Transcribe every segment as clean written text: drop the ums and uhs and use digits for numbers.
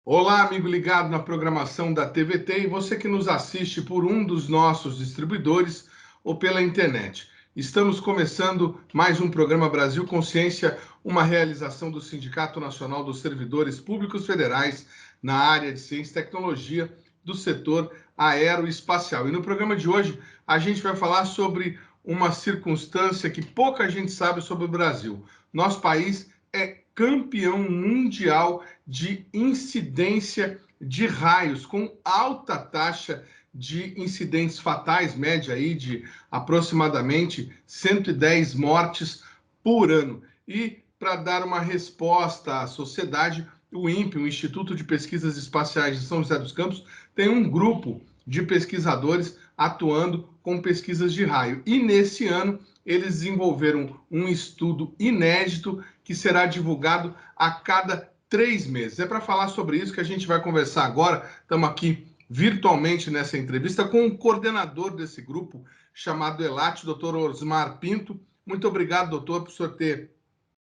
Olá, amigo ligado na programação da TVT e você que nos assiste por um dos nossos distribuidores ou pela internet. Estamos começando mais um programa Brasil Consciência, uma realização do Sindicato Nacional dos Servidores Públicos Federais na área de ciência e tecnologia do setor aeroespacial. E no programa de hoje a gente vai falar sobre uma circunstância que pouca gente sabe sobre o Brasil. Nosso país é campeão mundial de incidência de raios, com alta taxa de incidentes fatais, média aí de aproximadamente 110 mortes por ano. E para dar uma resposta à sociedade, o INPE, o Instituto de Pesquisas Espaciais de São José dos Campos, tem um grupo de pesquisadores atuando com pesquisas de raio. E nesse ano, eles desenvolveram um estudo inédito que será divulgado a cada 3 meses. É para falar sobre isso que a gente vai conversar agora. Estamos aqui virtualmente nessa entrevista com o coordenador desse grupo, chamado ELAT, Dr. Osmar Pinto. Muito obrigado, doutor, por senhor ter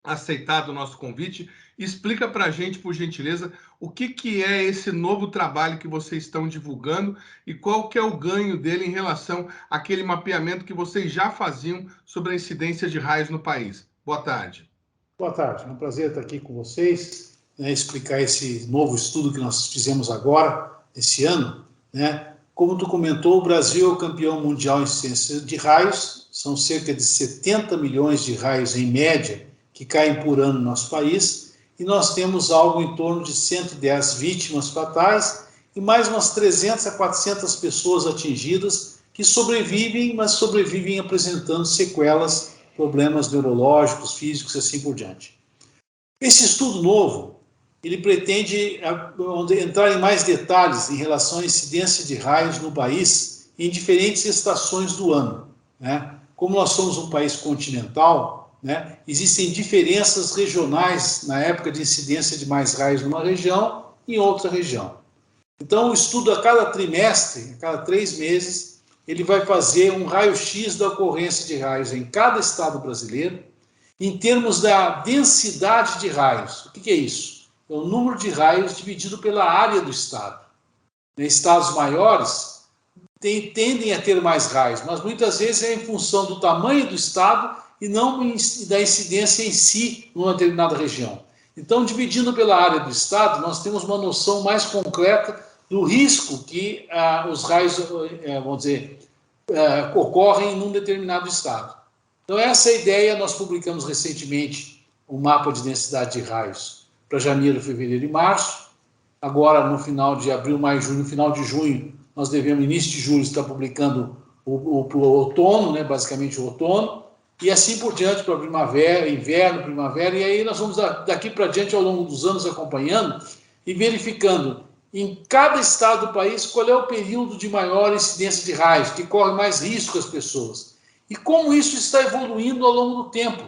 aceitado o nosso convite. Explica para a gente, por gentileza, o que é esse novo trabalho que vocês estão divulgando e qual que é o ganho dele em relação àquele mapeamento que vocês já faziam sobre a incidência de raios no país. Boa tarde. Boa tarde, é um prazer estar aqui com vocês, explicar esse novo estudo que nós fizemos agora, esse ano. Como tu comentou, o Brasil é o campeão mundial em incidência de raios, são cerca de 70 milhões de raios em média que caem por ano no nosso país, e nós temos algo em torno de 110 vítimas fatais e mais umas 300 a 400 pessoas atingidas que sobrevivem, mas sobrevivem apresentando sequelas, problemas neurológicos, físicos e assim por diante. Esse estudo novo, ele pretende entrar em mais detalhes em relação à incidência de raios no país em diferentes estações do ano. Como nós somos um país continental, existem diferenças regionais na época de incidência de mais raios numa região e em outra região. Então, o estudo a cada trimestre, a cada 3 meses, ele vai fazer um raio-x da ocorrência de raios em cada estado brasileiro, em termos da densidade de raios. O que é isso? É o número de raios dividido pela área do estado. Estados maiores tendem a ter mais raios, mas muitas vezes é em função do tamanho do estado e não da incidência em si numa determinada região. Então, dividindo pela área do estado, nós temos uma noção mais concreta do risco que os raios, ocorrem num determinado estado. Então, essa é a ideia. Nós publicamos recentemente um mapa de densidade de raios para janeiro, fevereiro e março. Agora, no final de abril, maio, junho, no final de junho, nós devemos, início de julho, estar publicando o outono, basicamente o outono, e assim por diante para primavera, inverno, primavera, e aí nós vamos daqui para diante ao longo dos anos acompanhando e verificando em cada estado do país qual é o período de maior incidência de raios, que corre mais risco às pessoas. E como isso está evoluindo ao longo do tempo,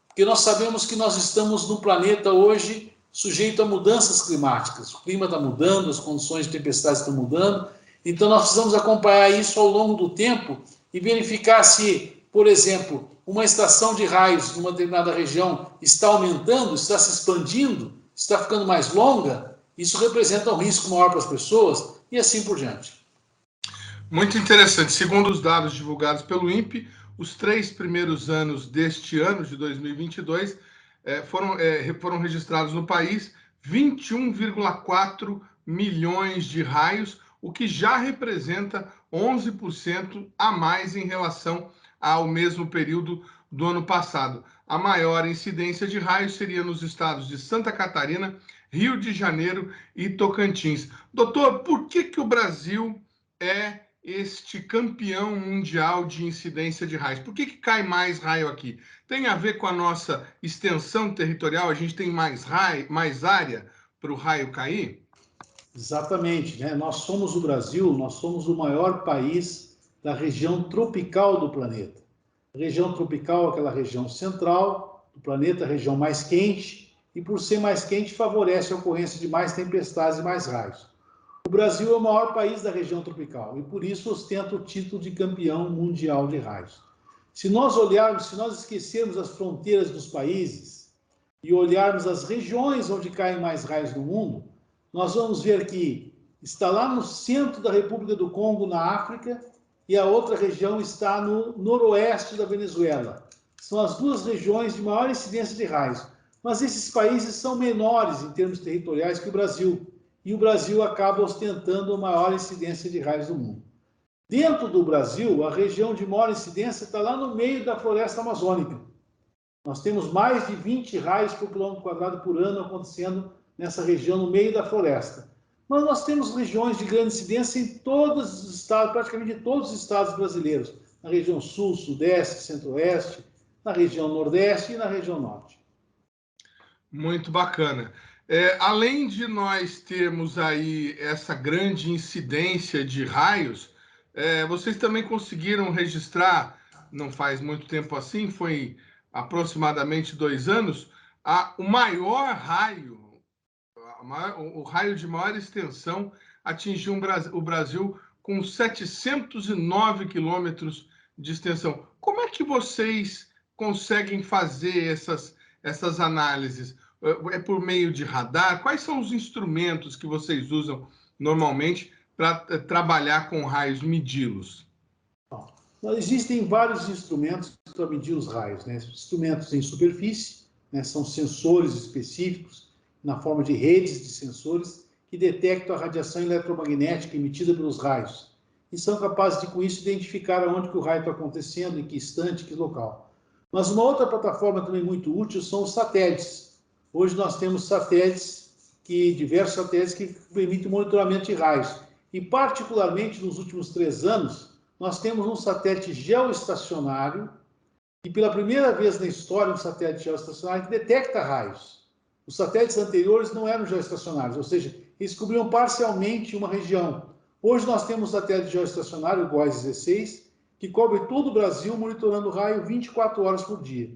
porque nós sabemos que nós estamos num planeta hoje sujeito a mudanças climáticas. O clima está mudando, as condições de tempestade estão mudando, então nós precisamos acompanhar isso ao longo do tempo e verificar se, por exemplo, uma estação de raios de uma determinada região está aumentando, está se expandindo, está ficando mais longa, isso representa um risco maior para as pessoas e assim por diante. Muito interessante. Segundo os dados divulgados pelo INPE, os 3 primeiros anos deste ano, de 2022, foram registrados no país 21,4 milhões de raios, o que já representa 11% a mais em relação ao mesmo período do ano passado. A maior incidência de raios seria nos estados de Santa Catarina, Rio de Janeiro e Tocantins. Doutor, por que o Brasil é este campeão mundial de incidência de raios? Por que cai mais raio aqui? Tem a ver com a nossa extensão territorial? A gente tem mais área para o raio cair? Exatamente, Nós somos o Brasil, nós somos o maior país da região tropical do planeta. A região tropical, aquela região central do planeta, a região mais quente, e por ser mais quente, favorece a ocorrência de mais tempestades e mais raios. O Brasil é o maior país da região tropical e, por isso, ostenta o título de campeão mundial de raios. Se nós olharmos, se nós esquecermos as fronteiras dos países e olharmos as regiões onde caem mais raios no mundo, nós vamos ver que está lá no centro da República do Congo, na África, e a outra região está no noroeste da Venezuela. São as duas regiões de maior incidência de raios. Mas esses países são menores em termos territoriais que o Brasil, e o Brasil acaba ostentando a maior incidência de raios do mundo. Dentro do Brasil, a região de maior incidência está lá no meio da floresta amazônica. Nós temos mais de 20 raios por quilômetro quadrado por ano acontecendo nessa região, no meio da floresta. Mas nós temos regiões de grande incidência em todos os estados, praticamente todos os estados brasileiros. Na região sul, sudeste, centro-oeste, na região nordeste e na região norte. Muito bacana. Além de nós termos aí essa grande incidência de raios, vocês também conseguiram registrar, não faz muito tempo assim, foi aproximadamente 2 anos, o maior raio, o raio de maior extensão atingiu o Brasil com 709 quilômetros de extensão. Como é que vocês conseguem fazer essas análises? É por meio de radar? Quais são os instrumentos que vocês usam normalmente para trabalhar com raios, medi-los? Existem vários instrumentos para medir os raios, né? Instrumentos em superfície, né? São sensores específicos, na forma de redes de sensores, que detectam a radiação eletromagnética emitida pelos raios. E são capazes de, com isso, identificar onde que o raio está acontecendo, em que instante, que local. Mas uma outra plataforma também muito útil são os satélites. Hoje nós temos diversos satélites que permitem o monitoramento de raios. E, particularmente, nos últimos 3 anos, nós temos um satélite geoestacionário, e pela primeira vez na história, um satélite geoestacionário que detecta raios. Os satélites anteriores não eram geoestacionários, ou seja, eles cobriam parcialmente uma região. Hoje nós temos um satélite geoestacionário, o GOES-16, que cobre todo o Brasil, monitorando o raio 24 horas por dia.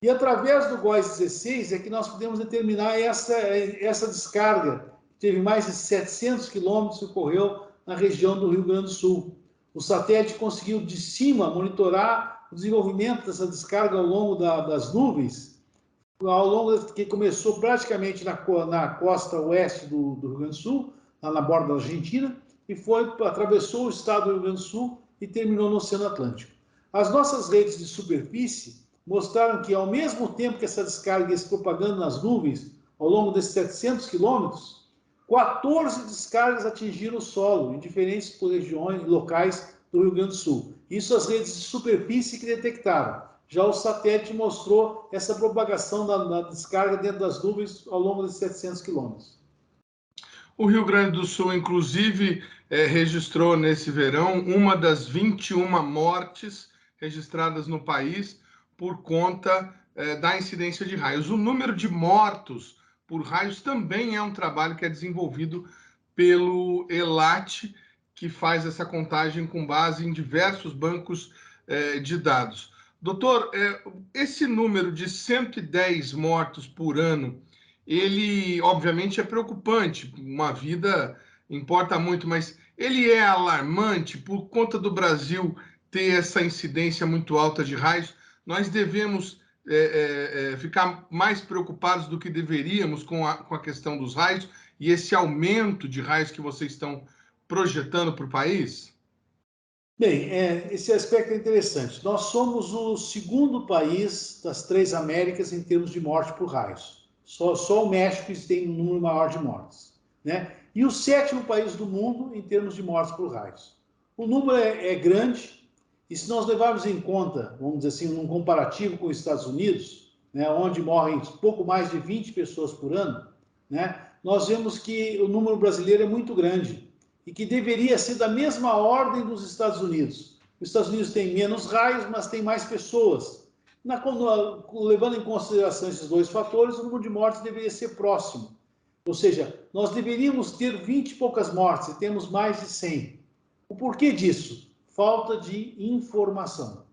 E através do GOES-16 é que nós podemos determinar essa descarga. Teve mais de 700 quilômetros que ocorreu na região do Rio Grande do Sul. O satélite conseguiu, de cima, monitorar o desenvolvimento dessa descarga ao longo das nuvens, que começou praticamente na costa oeste do Rio Grande do Sul, lá na borda da Argentina, e atravessou o estado do Rio Grande do Sul e terminou no Oceano Atlântico. As nossas redes de superfície mostraram que, ao mesmo tempo que essa descarga ia se propagando nas nuvens, ao longo desses 700 quilômetros, 14 descargas atingiram o solo em diferentes regiões locais do Rio Grande do Sul. Isso as redes de superfície que detectaram. Já o satélite mostrou essa propagação da descarga dentro das nuvens ao longo desses 700 quilômetros. O Rio Grande do Sul, inclusive, registrou nesse verão uma das 21 mortes registradas no país por conta da incidência de raios. O número de mortos por raios também é um trabalho que é desenvolvido pelo ELAT, que faz essa contagem com base em diversos bancos de dados. Doutor, esse número de 110 mortos por ano, ele obviamente é preocupante, uma vida importa muito, mas ele é alarmante por conta do Brasil ter essa incidência muito alta de raios. Nós devemos ficar mais preocupados do que deveríamos com a questão dos raios e esse aumento de raios que vocês estão projetando para o país? Bem, esse aspecto é interessante. Nós somos o segundo país das 3 Américas em termos de morte por raios. Só o México tem um número maior de mortes, né? E o 7º país do mundo em termos de mortes por raios. O número é grande, e se nós levarmos em conta, vamos dizer assim, num comparativo com os Estados Unidos, né, onde morrem pouco mais de 20 pessoas por ano, né, nós vemos que o número brasileiro é muito grande e que deveria ser da mesma ordem dos Estados Unidos. Os Estados Unidos têm menos raios, mas tem mais pessoas. Levando em consideração esses 2 fatores, o número de mortes deveria ser próximo. Ou seja, nós deveríamos ter 20 e poucas mortes, e temos mais de 100. O porquê disso? Falta de informação.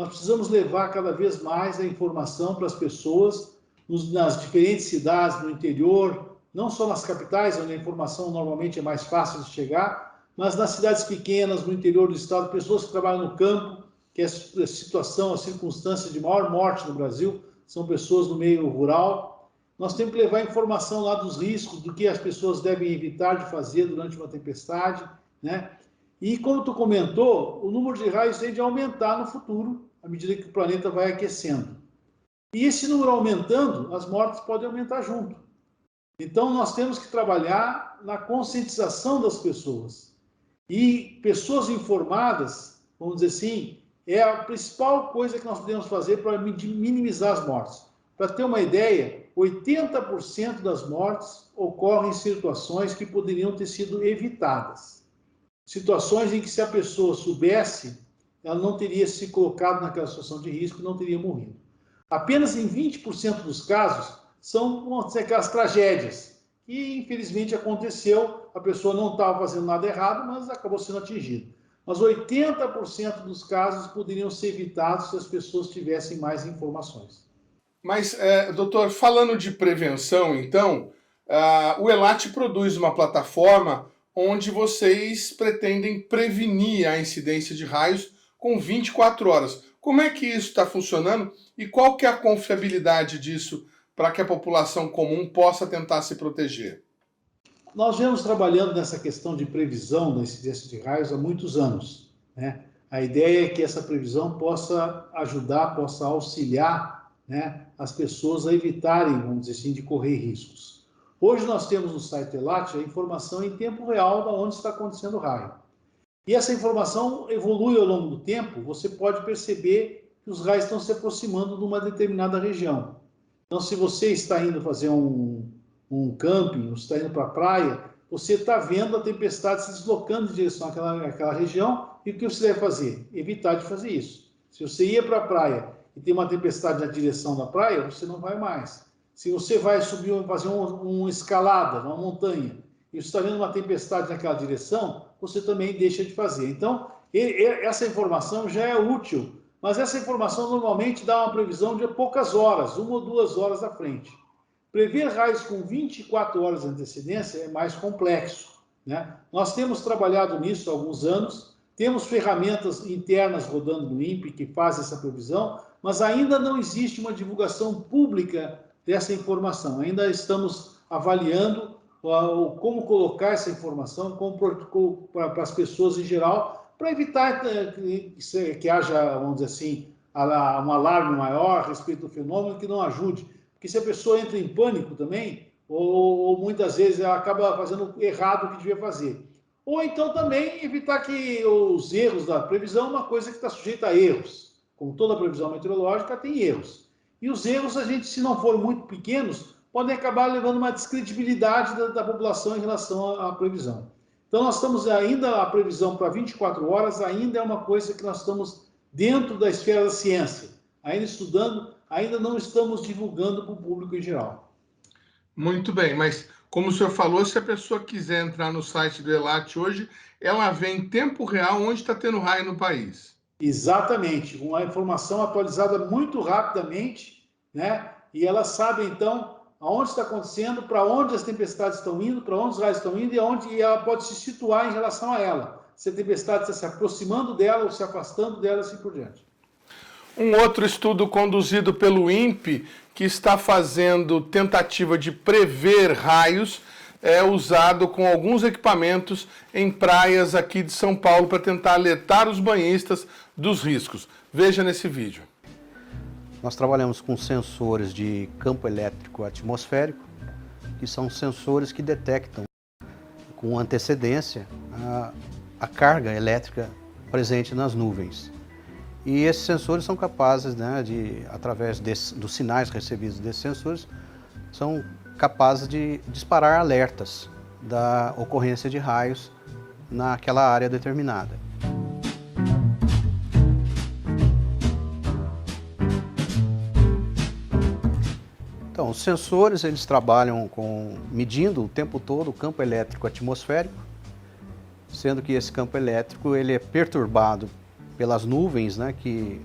nós precisamos levar cada vez mais a informação para as pessoas nas diferentes cidades, no interior, não só nas capitais, onde a informação normalmente é mais fácil de chegar, mas nas cidades pequenas, no interior do estado, pessoas que trabalham no campo, que é a situação, a circunstância de maior morte no Brasil, são pessoas no meio rural. Nós temos que levar informação lá dos riscos, do que as pessoas devem evitar de fazer durante uma tempestade, né? E como tu comentou, o número de raios tende a aumentar no futuro, à medida que o planeta vai aquecendo. E esse número aumentando, as mortes podem aumentar junto. Então, nós temos que trabalhar na conscientização das pessoas. E pessoas informadas, vamos dizer assim, é a principal coisa que nós podemos fazer para minimizar as mortes. Para ter uma ideia, 80% das mortes ocorrem em situações que poderiam ter sido evitadas. Situações em que, se a pessoa soubesse, ela não teria se colocado naquela situação de risco e não teria morrido. Apenas em 20% dos casos são, vamos dizer, aquelas tragédias que, infelizmente, aconteceu, a pessoa não estava fazendo nada errado, mas acabou sendo atingida. Mas 80% dos casos poderiam ser evitados se as pessoas tivessem mais informações. Mas, doutor, falando de prevenção, então, o ELAT produz uma plataforma onde vocês pretendem prevenir a incidência de raios com 24 horas. Como é que isso está funcionando e qual que é a confiabilidade disso para que a população comum possa tentar se proteger? Nós viemos trabalhando nessa questão de previsão da incidência de raios há muitos anos, né? A ideia é que essa previsão possa ajudar, possa auxiliar, né, as pessoas a evitarem, vamos dizer assim, de correr riscos. Hoje nós temos no site ELAT a informação em tempo real de onde está acontecendo o raio. E essa informação evolui ao longo do tempo, você pode perceber que os raios estão se aproximando de uma determinada região. Então, se você está indo fazer um camping, você está indo para a praia, você está vendo a tempestade se deslocando em direção àquela região, e o que você deve fazer? Evitar de fazer isso. Se você ia para a praia e tem uma tempestade na direção da praia, você não vai mais. Se você vai subir, fazer uma escalada, uma montanha, e você está vendo uma tempestade naquela direção, você também deixa de fazer. Então, essa informação já é útil, mas essa informação normalmente dá uma previsão de poucas horas, 1 ou 2 horas à frente. Prever raios com 24 horas de antecedência é mais complexo, né? Nós temos trabalhado nisso há alguns anos, temos ferramentas internas rodando no INPE que fazem essa previsão, mas ainda não existe uma divulgação pública dessa informação. Ainda estamos avaliando como colocar essa informação para as pessoas em geral, para evitar que haja, vamos dizer assim, um alarme maior a respeito do fenômeno que não ajude. Porque se a pessoa entra em pânico também, ou muitas vezes ela acaba fazendo errado o que devia fazer. Ou então também evitar que os erros da previsão é uma coisa que está sujeita a erros. Como toda previsão meteorológica tem erros. E os erros, a gente, se não forem muito pequenos, podem acabar levando uma descredibilidade da população em relação à previsão. Então, nós estamos ainda, a previsão para 24 horas ainda é uma coisa que nós estamos dentro da esfera da ciência, ainda estudando, ainda não estamos divulgando para o público em geral. Muito bem, mas como o senhor falou, se a pessoa quiser entrar no site do ELAT hoje, ela vê em tempo real onde está tendo raio no país. Exatamente, uma informação atualizada muito rapidamente, né? E ela sabe, então, aonde está acontecendo, para onde as tempestades estão indo, para onde os raios estão indo e ela pode se situar em relação a ela. Se a tempestade está se aproximando dela ou se afastando dela, assim por diante. Um outro estudo conduzido pelo INPE, que está fazendo tentativa de prever raios, é usado com alguns equipamentos em praias aqui de São Paulo para tentar alertar os banhistas dos riscos. Veja nesse vídeo. Nós trabalhamos com sensores de campo elétrico atmosférico, que são sensores que detectam com antecedência a carga elétrica presente nas nuvens. E esses sensores são capazes, né, através dos sinais recebidos desses sensores, são capazes de disparar alertas da ocorrência de raios naquela área determinada. Então, os sensores, eles trabalham medindo o tempo todo o campo elétrico atmosférico, sendo que esse campo elétrico ele é perturbado pelas nuvens, né, que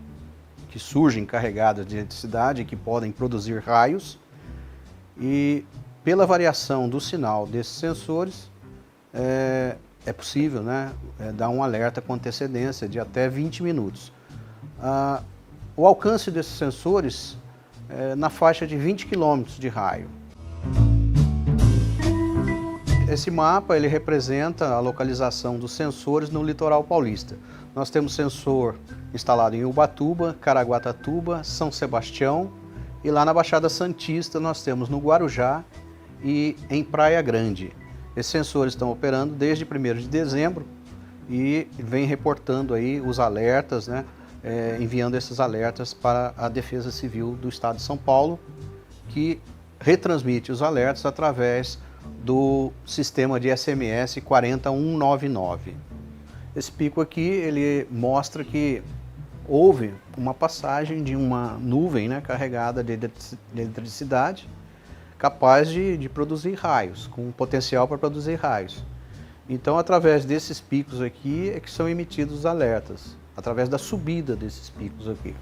que surgem carregadas de eletricidade e que podem produzir raios. E pela variação do sinal desses sensores, é possível, né, dar um alerta com antecedência de até 20 minutos. O alcance desses sensores é na faixa de 20 km de raio. Esse mapa ele representa a localização dos sensores no litoral paulista. Nós temos sensor instalado em Ubatuba, Caraguatatuba, São Sebastião e lá na Baixada Santista nós temos no Guarujá e em Praia Grande. Esses sensores estão operando desde 1º de dezembro e vem reportando aí os alertas, né, enviando esses alertas para a Defesa Civil do Estado de São Paulo, que retransmite os alertas através do sistema de SMS 40199. Esse pico aqui ele mostra que houve uma passagem de uma nuvem, né, carregada de eletricidade, capaz de produzir raios, com potencial para produzir raios. Então, através desses picos aqui é que são emitidos os alertas, através da subida desses picos aqui.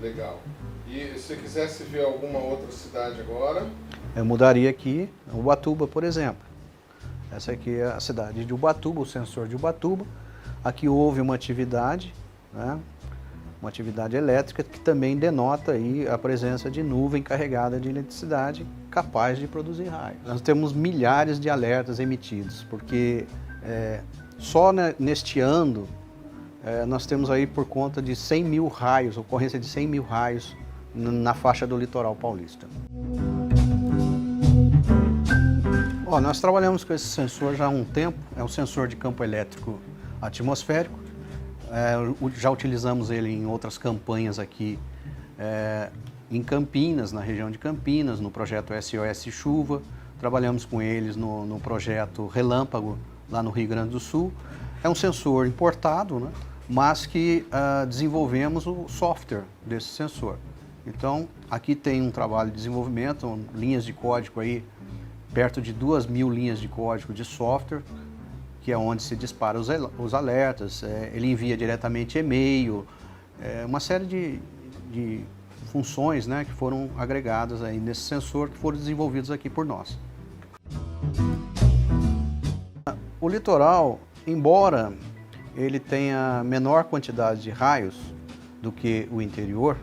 Legal. E se você quisesse ver alguma outra cidade agora? Eu mudaria aqui, Ubatuba, por exemplo. Essa aqui é a cidade de Ubatuba, o sensor de Ubatuba. Aqui houve uma atividade, né, uma atividade elétrica que também denota aí a presença de nuvem carregada de eletricidade capaz de produzir raios. Nós temos milhares de alertas emitidos, porque só neste ano nós temos aí por conta de 100 mil raios, ocorrência de 100 mil raios na faixa do litoral paulista. Nós trabalhamos com esse sensor já há um tempo, é um sensor de campo elétrico atmosférico. Já utilizamos ele em outras campanhas aqui em Campinas, na região de Campinas, no projeto SOS Chuva. Trabalhamos com eles no projeto Relâmpago, lá no Rio Grande do Sul. É um sensor importado, né, mas que desenvolvemos o software desse sensor. Então, aqui tem um trabalho de desenvolvimento, linhas de código aí, perto de 2.000 linhas de código de software, que é onde se dispara os alertas, ele envia diretamente e-mail, uma série de funções, né, que foram agregadas aí nesse sensor, que foram desenvolvidos aqui por nós. O litoral, embora ele tenha menor quantidade de raios do que o interior,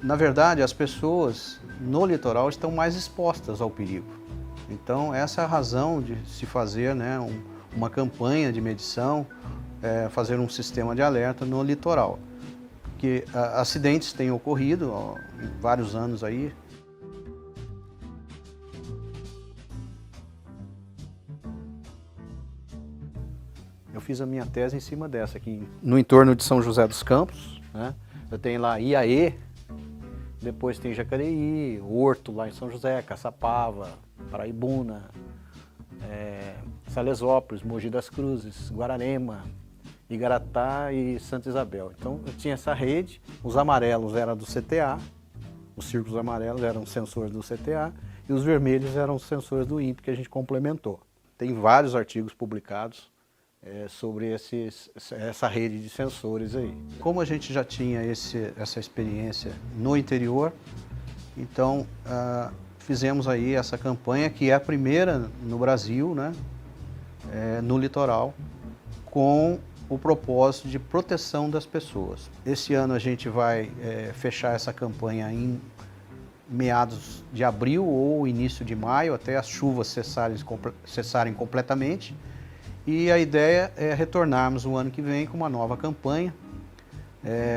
na verdade as pessoas no litoral estão mais expostas ao perigo. Então essa é a razão de se fazer, né, uma campanha de medição, fazer um sistema de alerta no litoral. Porque acidentes têm ocorrido em vários anos aí. Eu fiz a minha tese em cima dessa aqui, no entorno de São José dos Campos, né? Eu tenho lá Iaê, depois tem Jacareí, Horto lá em São José, Caçapava, Paraibuna, Salesópolis, Mogi das Cruzes, Guararema, Igaratá e Santa Isabel. Então eu tinha essa rede, os amarelos eram do CTA, os círculos amarelos eram sensores do CTA e os vermelhos eram os sensores do INPE que a gente complementou. Tem vários artigos publicados sobre essa rede de sensores aí. Como a gente já tinha essa experiência no interior, então fizemos aí essa campanha que é a primeira no Brasil, né, no litoral, com o propósito de proteção das pessoas. Esse ano a gente vai fechar essa campanha em meados de abril ou início de maio, até as chuvas cessarem completamente. E a ideia é retornarmos o ano que vem com uma nova campanha,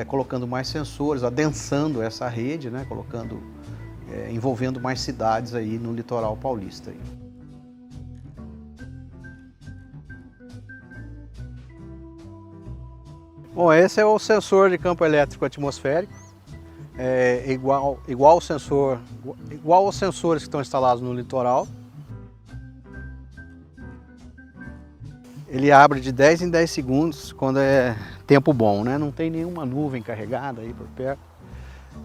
colocando mais sensores, adensando essa rede, né, envolvendo mais cidades aí no litoral paulista. Aí. Bom, esse é o sensor de campo elétrico atmosférico, igual aos sensores que estão instalados no litoral. Ele abre de 10 em 10 segundos quando é tempo bom, né? Não tem nenhuma nuvem carregada aí por perto.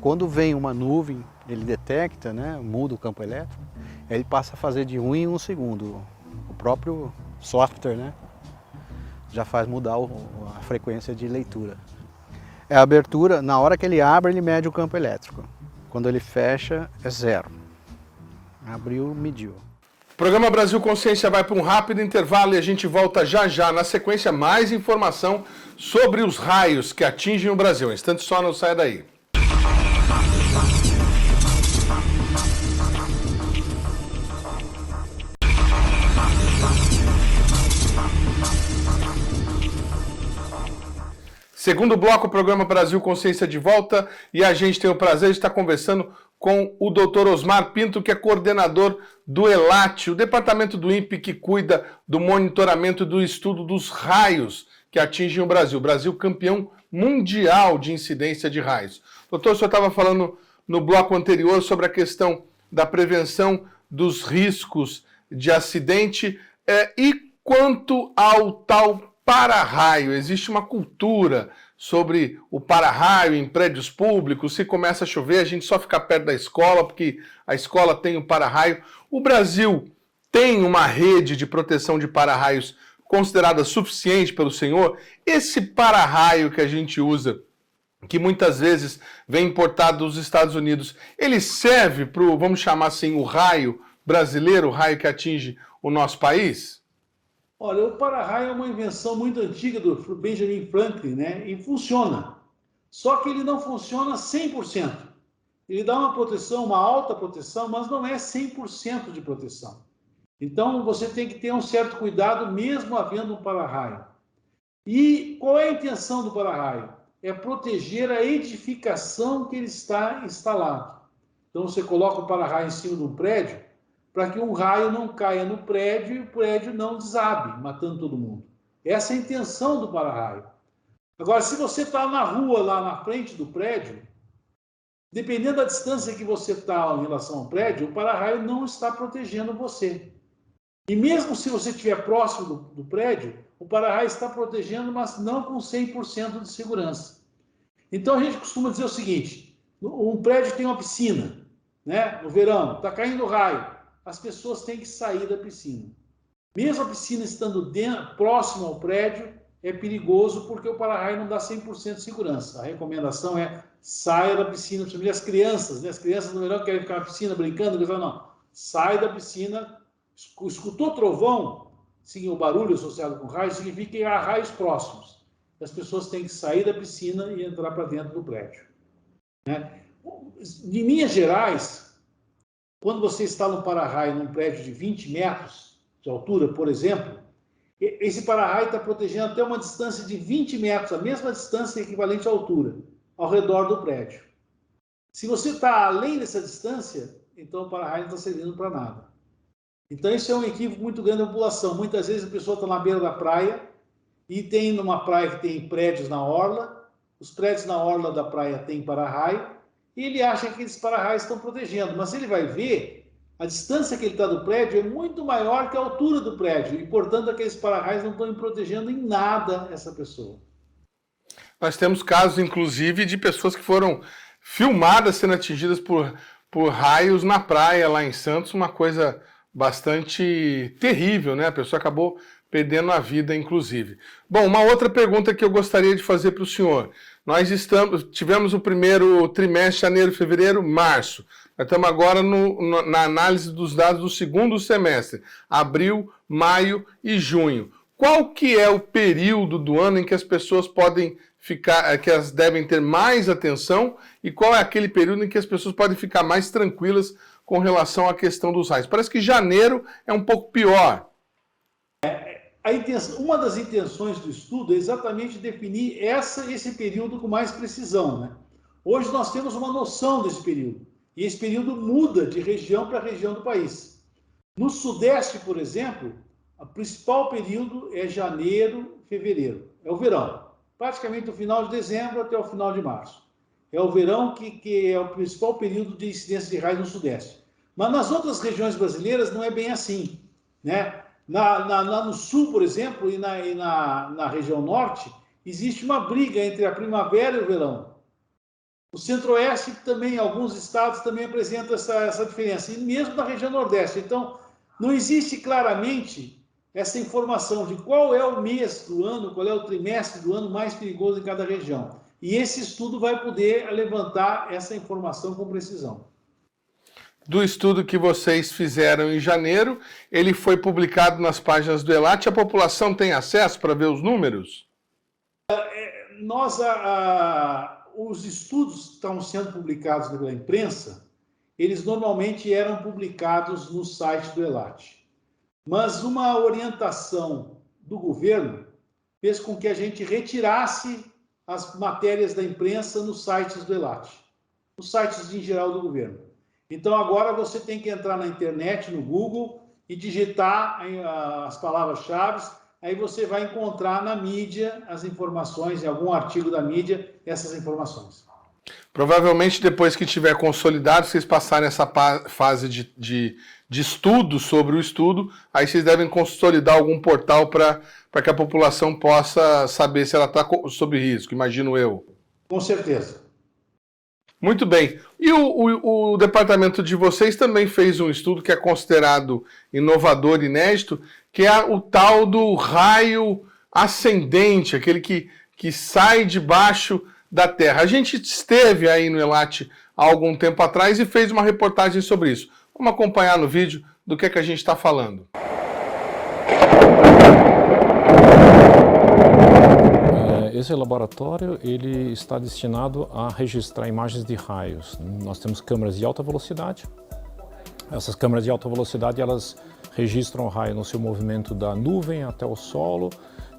Quando vem uma nuvem, ele detecta, né? Muda o campo elétrico, ele passa a fazer de 1 em 1 segundo. O próprio software, né, já faz mudar a frequência de leitura. É a abertura, na hora que ele abre, ele mede o campo elétrico. Quando ele fecha, é 0. Abriu, mediu. O programa Brasil Consciência vai para um rápido intervalo e a gente volta já já. Na sequência, mais informação sobre os raios que atingem o Brasil. Um instante só, não saia daí. Segundo bloco, o programa Brasil Consciência de volta, e a gente tem o prazer de estar conversando com o Dr. Osmar Pinto, que é coordenador do ELAT, o departamento do INPE que cuida do monitoramento e do estudo dos raios que atingem o Brasil. Brasil campeão mundial de incidência de raios. Doutor, o senhor estava falando no bloco anterior sobre a questão da prevenção dos riscos de acidente e quanto ao tal para-raio. Existe uma cultura sobre o para-raio em prédios públicos. Se começa a chover, a gente só fica perto da escola, porque a escola tem o para-raio. O Brasil tem uma rede de proteção de para-raios considerada suficiente pelo senhor? Esse para-raio que a gente usa, que muitas vezes vem importado dos Estados Unidos, ele serve para o, vamos chamar assim, o raio brasileiro, o raio que atinge o nosso país? Olha, o para-raio é uma invenção muito antiga do Benjamin Franklin, né? E funciona. Só que ele não funciona 100%. Ele dá uma proteção, uma alta proteção, mas não é 100% de proteção. Então, você tem que ter um certo cuidado mesmo havendo um para-raio. E qual é a intenção do para-raio? É proteger a edificação que ele está instalado. Então, você coloca o para-raio em cima de um prédio, para que um raio não caia no prédio e o prédio não desabe, matando todo mundo. Essa é a intenção do para-raio. Agora, se você está na rua, lá na frente do prédio, dependendo da distância que você está em relação ao prédio, o para-raio não está protegendo você. E mesmo se você estiver próximo do prédio, o para-raio está protegendo, mas não com 100% de segurança. Então, a gente costuma dizer o seguinte, um prédio tem uma piscina, né? No verão, está caindo raio. As pessoas têm que sair da piscina. Mesmo a piscina estando próximo ao prédio, é perigoso porque o para-raio não dá 100% de segurança. A recomendação é saia da piscina, principalmente as crianças, né? As crianças no verão querem ficar na piscina brincando, não. Sai da piscina, escutou trovão, sim, o barulho associado com raio, significa que há raios próximos. As pessoas têm que sair da piscina e entrar para dentro do prédio. Né? Em linhas gerais, quando você instala um para-raio num prédio de 20 metros de altura, por exemplo, esse para-raio está protegendo até uma distância de 20 metros, a mesma distância equivalente à altura, ao redor do prédio. Se você está além dessa distância, então o para-raio não está servindo para nada. Então isso é um equívoco muito grande da população. Muitas vezes a pessoa está na beira da praia e tem numa praia que tem prédios na orla, os prédios na orla da praia têm para-raio, e ele acha que aqueles para-raios estão protegendo, mas ele vai ver, a distância que ele está do prédio é muito maior que a altura do prédio, e, portanto, aqueles para-raios não estão protegendo em nada essa pessoa. Nós temos casos, inclusive, de pessoas que foram filmadas sendo atingidas por raios na praia, lá em Santos, uma coisa bastante terrível, né? A pessoa acabou perdendo a vida, inclusive. Bom, uma outra pergunta que eu gostaria de fazer para o senhor. Nós tivemos o primeiro trimestre, janeiro, fevereiro, março. Nós estamos agora na análise dos dados do segundo semestre, abril, maio e junho. Qual que é o período do ano em que as pessoas podem ficar, que elas devem ter mais atenção, e qual é aquele período em que as pessoas podem ficar mais tranquilas com relação à questão dos raios? Parece que janeiro é um pouco pior. Uma das intenções do estudo é exatamente definir esse período com mais precisão, né? Hoje nós temos uma noção desse período, e esse período muda de região para região do país. No Sudeste, por exemplo, o principal período é janeiro, fevereiro, é o verão, praticamente do final de dezembro até o final de março. É o verão que é o principal período de incidência de raios no Sudeste. Mas nas outras regiões brasileiras não é bem assim, né? No sul, por exemplo, e na região norte, existe uma briga entre a primavera e o verão. O centro-oeste também, alguns estados também apresentam essa diferença, e mesmo na região nordeste. Então, não existe claramente essa informação de qual é o mês do ano, qual é o trimestre do ano mais perigoso em cada região. E esse estudo vai poder levantar essa informação com precisão. Do estudo que vocês fizeram em janeiro, ele foi publicado nas páginas do ELAT. A população tem acesso para ver os números? Os estudos que estão sendo publicados pela imprensa, eles normalmente eram publicados no site do ELAT. Mas uma orientação do governo fez com que a gente retirasse as matérias da imprensa nos sites do ELAT, nos sites em geral do governo. Então, agora você tem que entrar na internet, no Google, e digitar as palavras-chave, aí você vai encontrar na mídia as informações, em algum artigo da mídia, essas informações. Provavelmente, depois que tiver consolidado, vocês passarem essa fase de estudo sobre o estudo, aí vocês devem consolidar algum portal para que a população possa saber se ela está sob risco, imagino eu. Com certeza. Muito bem. E o departamento de vocês também fez um estudo que é considerado inovador e inédito, que é o tal do raio ascendente, aquele que sai debaixo da Terra. A gente esteve aí no ELAT há algum tempo atrás e fez uma reportagem sobre isso. Vamos acompanhar no vídeo do que a gente está falando. Esse laboratório ele está destinado a registrar imagens de raios. Nós temos câmeras de alta velocidade. Essas câmeras de alta velocidade elas registram o raio no seu movimento da nuvem até o solo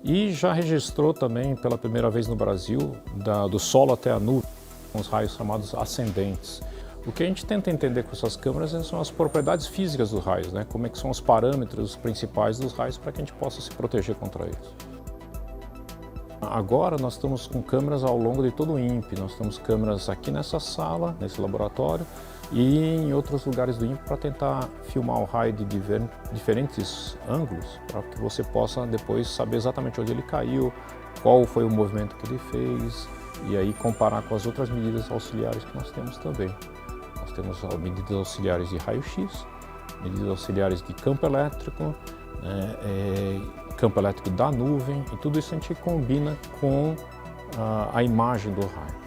e já registrou também pela primeira vez no Brasil do solo até a nuvem, os raios chamados ascendentes. O que a gente tenta entender com essas câmeras são as propriedades físicas dos raios, né? Como é que são os parâmetros principais dos raios para que a gente possa se proteger contra eles. Agora nós estamos com câmeras ao longo de todo o INPE, nós temos câmeras aqui nessa sala, nesse laboratório e em outros lugares do INPE para tentar filmar o raio de diferentes ângulos para que você possa depois saber exatamente onde ele caiu, qual foi o movimento que ele fez e aí comparar com as outras medidas auxiliares que nós temos também. Nós temos medidas auxiliares de raio-x, medidas auxiliares de campo elétrico, campo elétrico da nuvem, e tudo isso a gente combina com a imagem do raio.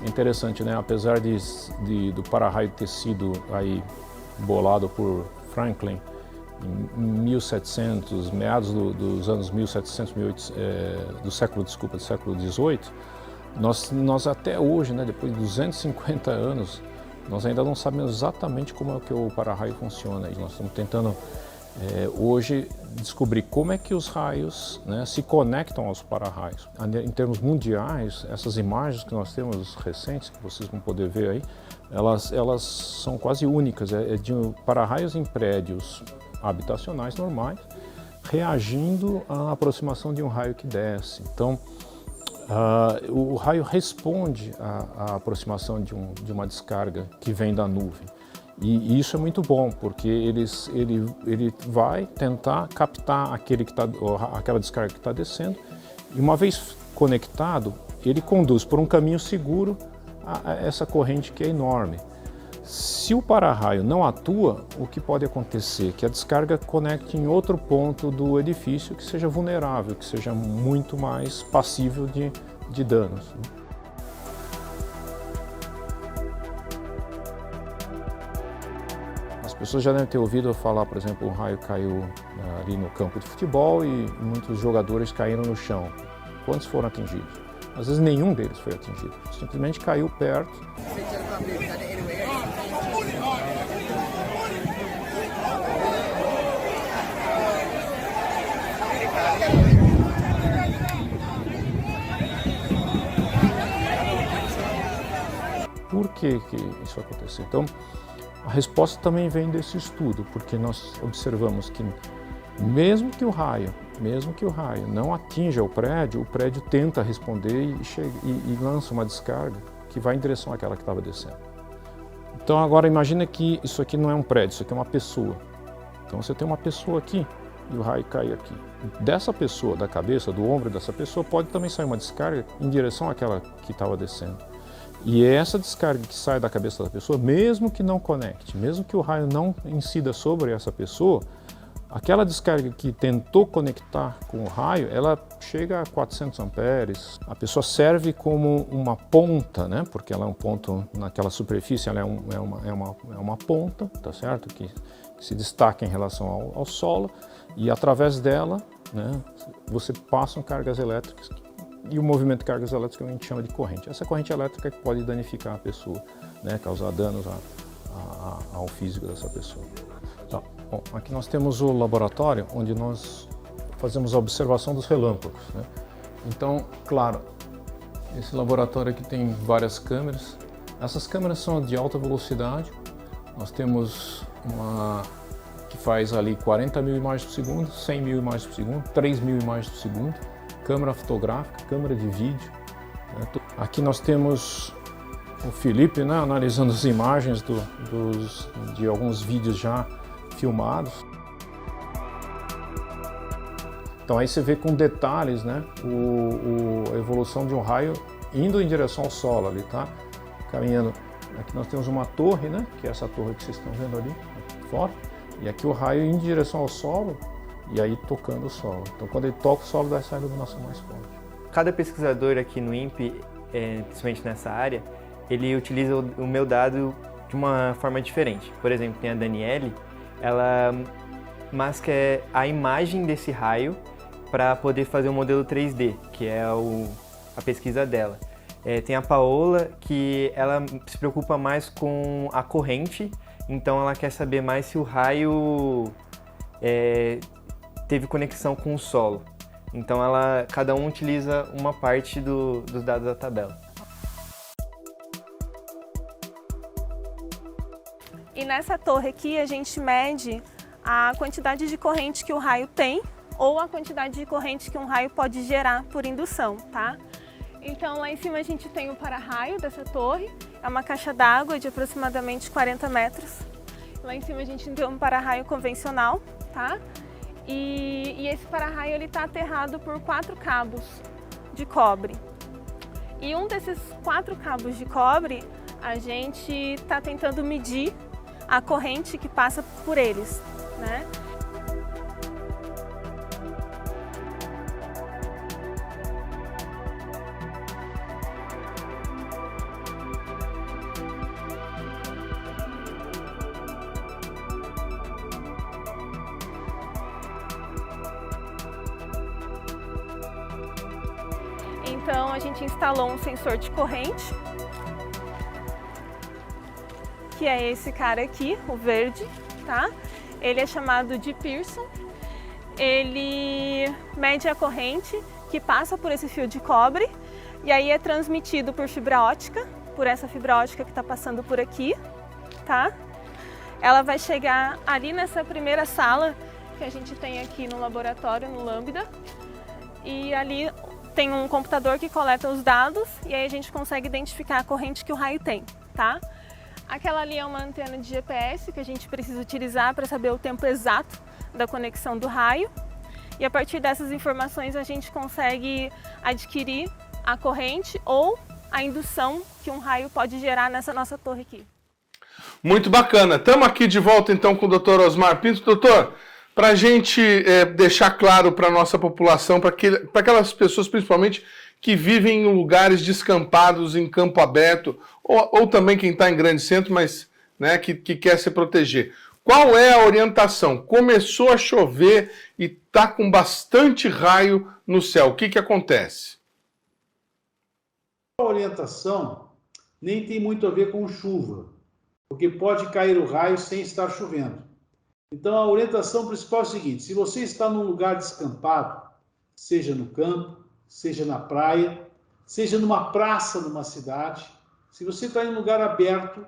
Interessante, né? Apesar do para-raio ter sido aí bolado por Franklin em 1700, meados dos anos 1700, do século XVIII, nós até hoje, né, depois de 250 anos, nós ainda não sabemos exatamente como é que o para-raio funciona. E nós estamos tentando hoje descobrir como é que os raios, né, se conectam aos para-raios. Em termos mundiais, essas imagens que nós temos recentes, que vocês vão poder ver aí, elas são quase únicas. É de para-raios em prédios habitacionais normais, reagindo à aproximação de um raio que desce. Então, o raio responde à aproximação de uma descarga que vem da nuvem. E isso é muito bom, porque ele vai tentar captar aquela descarga que está descendo, e uma vez conectado, ele conduz por um caminho seguro a essa corrente que é enorme. Se o para-raio não atua, o que pode acontecer? Que a descarga conecte em outro ponto do edifício que seja vulnerável, que seja muito mais passível de danos. As pessoas já devem ter ouvido falar, por exemplo, um raio caiu ali no campo de futebol e muitos jogadores caíram no chão. Quantos foram atingidos? Às vezes nenhum deles foi atingido, simplesmente caiu perto. Por que isso aconteceu? Então, a resposta também vem desse estudo, porque nós observamos que mesmo que o raio não atinja o prédio tenta responder e lança uma descarga que vai em direção àquela que estava descendo. Então agora imagina que isso aqui não é um prédio, isso aqui é uma pessoa. Então você tem uma pessoa aqui e o raio cai aqui. Dessa pessoa, da cabeça, do ombro dessa pessoa, pode também sair uma descarga em direção àquela que estava descendo. E é essa descarga que sai da cabeça da pessoa, mesmo que não conecte, mesmo que o raio não incida sobre essa pessoa, Aquela descarga que tentou conectar com o raio, ela chega a 400 amperes. A pessoa serve como uma ponta, né? Porque ela é um ponto naquela superfície, ela é uma ponta, tá certo? Que se destaca em relação ao solo, e através dela, né, você passa cargas elétricas, e o movimento de cargas elétricas a gente chama de corrente. Essa corrente elétrica que pode danificar a pessoa, né, causar danos ao físico dessa pessoa. Tá. Bom, aqui nós temos o laboratório onde nós fazemos a observação dos relâmpagos, né? Então, claro, esse laboratório aqui tem várias câmeras. Essas câmeras são de alta velocidade. Nós temos uma que faz ali 40.000 imagens por segundo, 100.000 imagens por segundo, 3.000 imagens por segundo, câmera fotográfica, câmera de vídeo, né? Aqui nós temos o Felipe, né, analisando as imagens de alguns vídeos já filmados. Então aí você vê com detalhes, né, a evolução de um raio indo em direção ao solo ali, tá? Caminhando. Aqui nós temos uma torre, né, que é essa torre que vocês estão vendo ali fora. E aqui o raio indo em direção ao solo e aí tocando o solo. Então quando ele toca o solo, dá essa iluminação mais forte. Cada pesquisador aqui no INPE, principalmente nessa área, ele utiliza o meu dado de uma forma diferente. Por exemplo, tem a Daniele, ela masca a imagem desse raio para poder fazer um modelo 3D, que é a pesquisa dela. Tem a Paola, que ela se preocupa mais com a corrente, então ela quer saber mais se o raio teve conexão com o solo. Então cada um utiliza uma parte dos dados da tabela. E nessa torre aqui a gente mede a quantidade de corrente que o raio tem ou a quantidade de corrente que um raio pode gerar por indução, tá? Então lá em cima a gente tem o para-raio dessa torre, é uma caixa d'água de aproximadamente 40 metros. Lá em cima a gente tem um para-raio convencional, tá? E esse para-raio ele está aterrado por 4 cabos de cobre. E um desses 4 cabos de cobre a gente está tentando medir a corrente que passa por eles, né? Então a gente instalou um sensor de corrente, que é esse cara aqui, o verde, tá? Ele é chamado de Pearson. Ele mede a corrente que passa por esse fio de cobre e aí é transmitido por fibra ótica, por essa fibra ótica que está passando por aqui, tá? Ela vai chegar ali nessa primeira sala que a gente tem aqui no laboratório, no Lambda, e ali tem um computador que coleta os dados e aí a gente consegue identificar a corrente que o raio tem, tá? Aquela ali é uma antena de GPS que a gente precisa utilizar para saber o tempo exato da conexão do raio. E a partir dessas informações a gente consegue adquirir a corrente ou a indução que um raio pode gerar nessa nossa torre aqui. Muito bacana. Estamos aqui de volta então com o Dr. Osmar Pinto. Doutor, para a gente deixar claro para a nossa população, para aquelas pessoas principalmente que vivem em lugares descampados, em campo aberto, ou também quem está em grande centro, mas né, que quer se proteger. Qual é a orientação? Começou a chover e está com bastante raio no céu. O que acontece? A orientação nem tem muito a ver com chuva, porque pode cair o raio sem estar chovendo. Então a orientação principal é o seguinte: se você está num lugar descampado, seja no campo, seja na praia, seja numa praça, numa cidade, se você está em um lugar aberto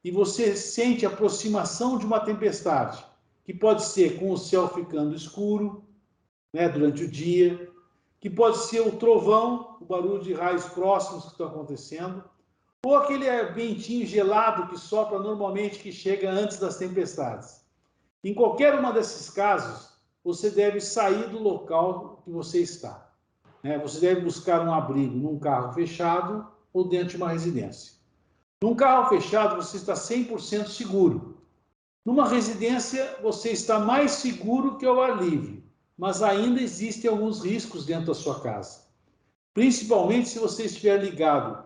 e você sente a aproximação de uma tempestade, que pode ser com o céu ficando escuro, né, durante o dia, que pode ser o trovão, o barulho de raios próximos que estão acontecendo, ou aquele ventinho gelado que sopra normalmente, que chega antes das tempestades. Em qualquer uma desses casos, você deve sair do local que você está. Você deve buscar um abrigo num carro fechado ou dentro de uma residência. Num carro fechado, você está 100% seguro. Numa residência, você está mais seguro que ao ar livre, mas ainda existem alguns riscos dentro da sua casa. Principalmente se você estiver ligado,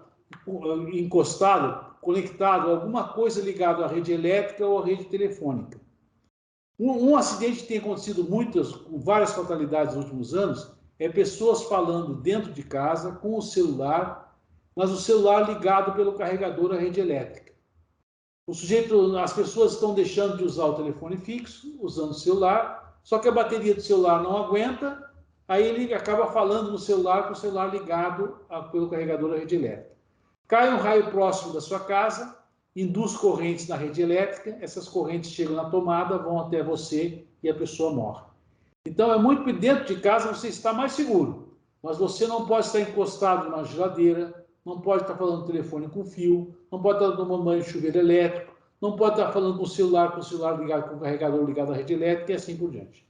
encostado, conectado a alguma coisa ligada à rede elétrica ou à rede telefônica. Um acidente que tem acontecido com várias fatalidades nos últimos anos, é pessoas falando dentro de casa com o celular, mas o celular ligado pelo carregador à rede elétrica. As pessoas estão deixando de usar o telefone fixo, usando o celular, só que a bateria do celular não aguenta, aí ele acaba falando no celular com o celular ligado pelo carregador da rede elétrica. Cai um raio próximo da sua casa, induz correntes na rede elétrica, essas correntes chegam na tomada, vão até você e a pessoa morre. Então, é muito que dentro de casa você está mais seguro, mas você não pode estar encostado numa geladeira, não pode estar falando no telefone com fio, não pode estar tomando banho de chuveiro elétrico, não pode estar falando com o celular ligado com o carregador ligado à rede elétrica e assim por diante.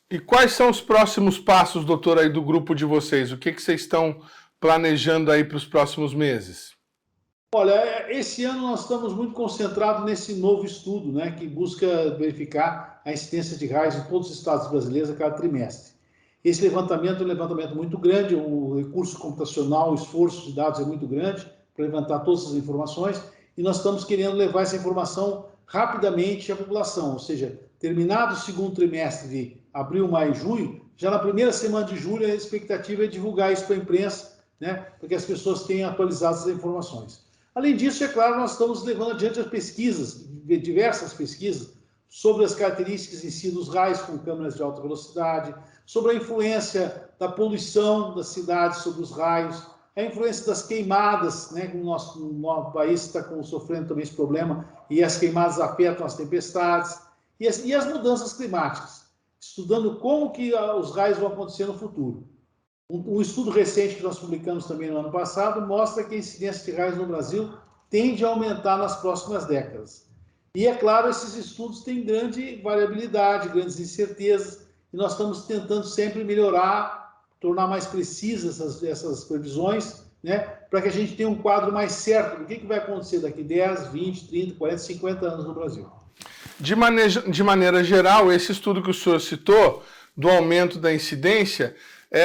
E quais são os próximos passos, doutor, aí do grupo de vocês? O que vocês estão planejando aí para os próximos meses? Olha, esse ano nós estamos muito concentrados nesse novo estudo, né, que busca verificar a incidência de raios em todos os estados brasileiros a cada trimestre. Esse levantamento é um levantamento muito grande, o recurso computacional, o esforço de dados é muito grande para levantar todas as informações, e nós estamos querendo levar essa informação rapidamente à população, ou seja, terminado o segundo trimestre de abril, maio e junho, já na primeira semana de julho a expectativa é divulgar isso para a imprensa, né, para que as pessoas tenham atualizado essas informações. Além disso, é claro, nós estamos levando adiante as pesquisas, diversas pesquisas, sobre as características em si dos raios com câmeras de alta velocidade, sobre a influência da poluição das cidades sobre os raios, a influência das queimadas, né, que o nosso país está sofrendo também esse problema, e as queimadas afetam as tempestades, e as mudanças climáticas, estudando como que os raios vão acontecer no futuro. Um estudo recente que nós publicamos também no ano passado mostra que a incidência de raios no Brasil tende a aumentar nas próximas décadas. E, é claro, esses estudos têm grande variabilidade, grandes incertezas, e nós estamos tentando sempre melhorar, tornar mais precisas essas previsões, né, para que a gente tenha um quadro mais certo do que vai acontecer daqui 10, 20, 30, 40, 50 anos no Brasil. De maneira geral, esse estudo que o senhor citou, do aumento da incidência,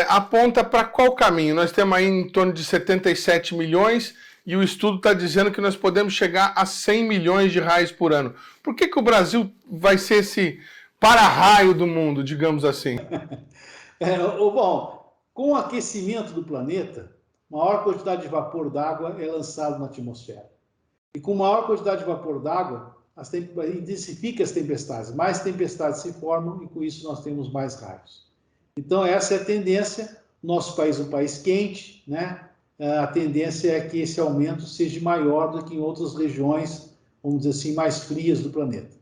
aponta para qual caminho? Nós temos aí em torno de 77 milhões e o estudo está dizendo que nós podemos chegar a 100 milhões de raios por ano. Por que o Brasil vai ser esse para-raio do mundo, digamos assim? Bom, com o aquecimento do planeta, maior quantidade de vapor d'água é lançado na atmosfera. E com maior quantidade de vapor d'água, intensifica as tempestades. Mais tempestades se formam e com isso nós temos mais raios. Então, essa é a tendência. Nosso país é um país quente, né? A tendência é que esse aumento seja maior do que em outras regiões, vamos dizer assim, mais frias do planeta.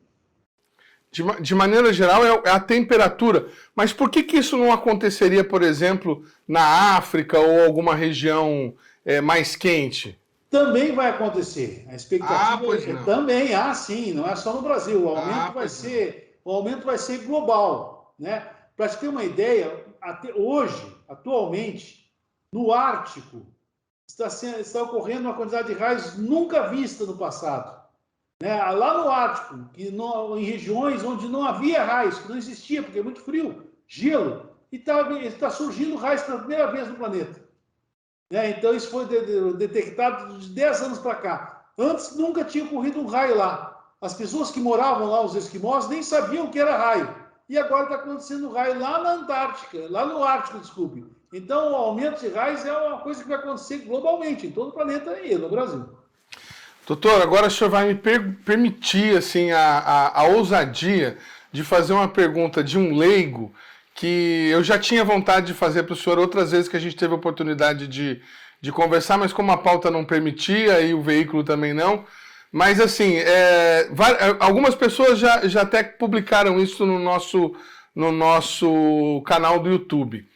De maneira geral, é a temperatura. Mas por que isso não aconteceria, por exemplo, na África ou alguma região mais quente? Também vai acontecer. A expectativa também, sim, não é só no Brasil. O aumento vai ser global, né? Para te ter uma ideia, atualmente, no Ártico, está ocorrendo uma quantidade de raios nunca vista no passado. Né? Lá no Ártico, em regiões onde não havia raios, que não existia, porque é muito frio, gelo, e está surgindo raios pela primeira vez no planeta. Né? Então, isso foi detectado de 10 anos para cá. Antes, nunca tinha ocorrido um raio lá. As pessoas que moravam lá, os esquimós, nem sabiam o que era raio. E agora está acontecendo raio lá na Antártica, lá no Ártico, desculpe. Então, o aumento de raios é uma coisa que vai acontecer globalmente, em todo o planeta e no Brasil. Doutor, agora o senhor vai me permitir assim, a ousadia de fazer uma pergunta de um leigo que eu já tinha vontade de fazer para o senhor outras vezes que a gente teve a oportunidade de conversar, mas como a pauta não permitia e o veículo também não. Mas, assim, algumas pessoas já até publicaram isso no nosso canal do YouTube.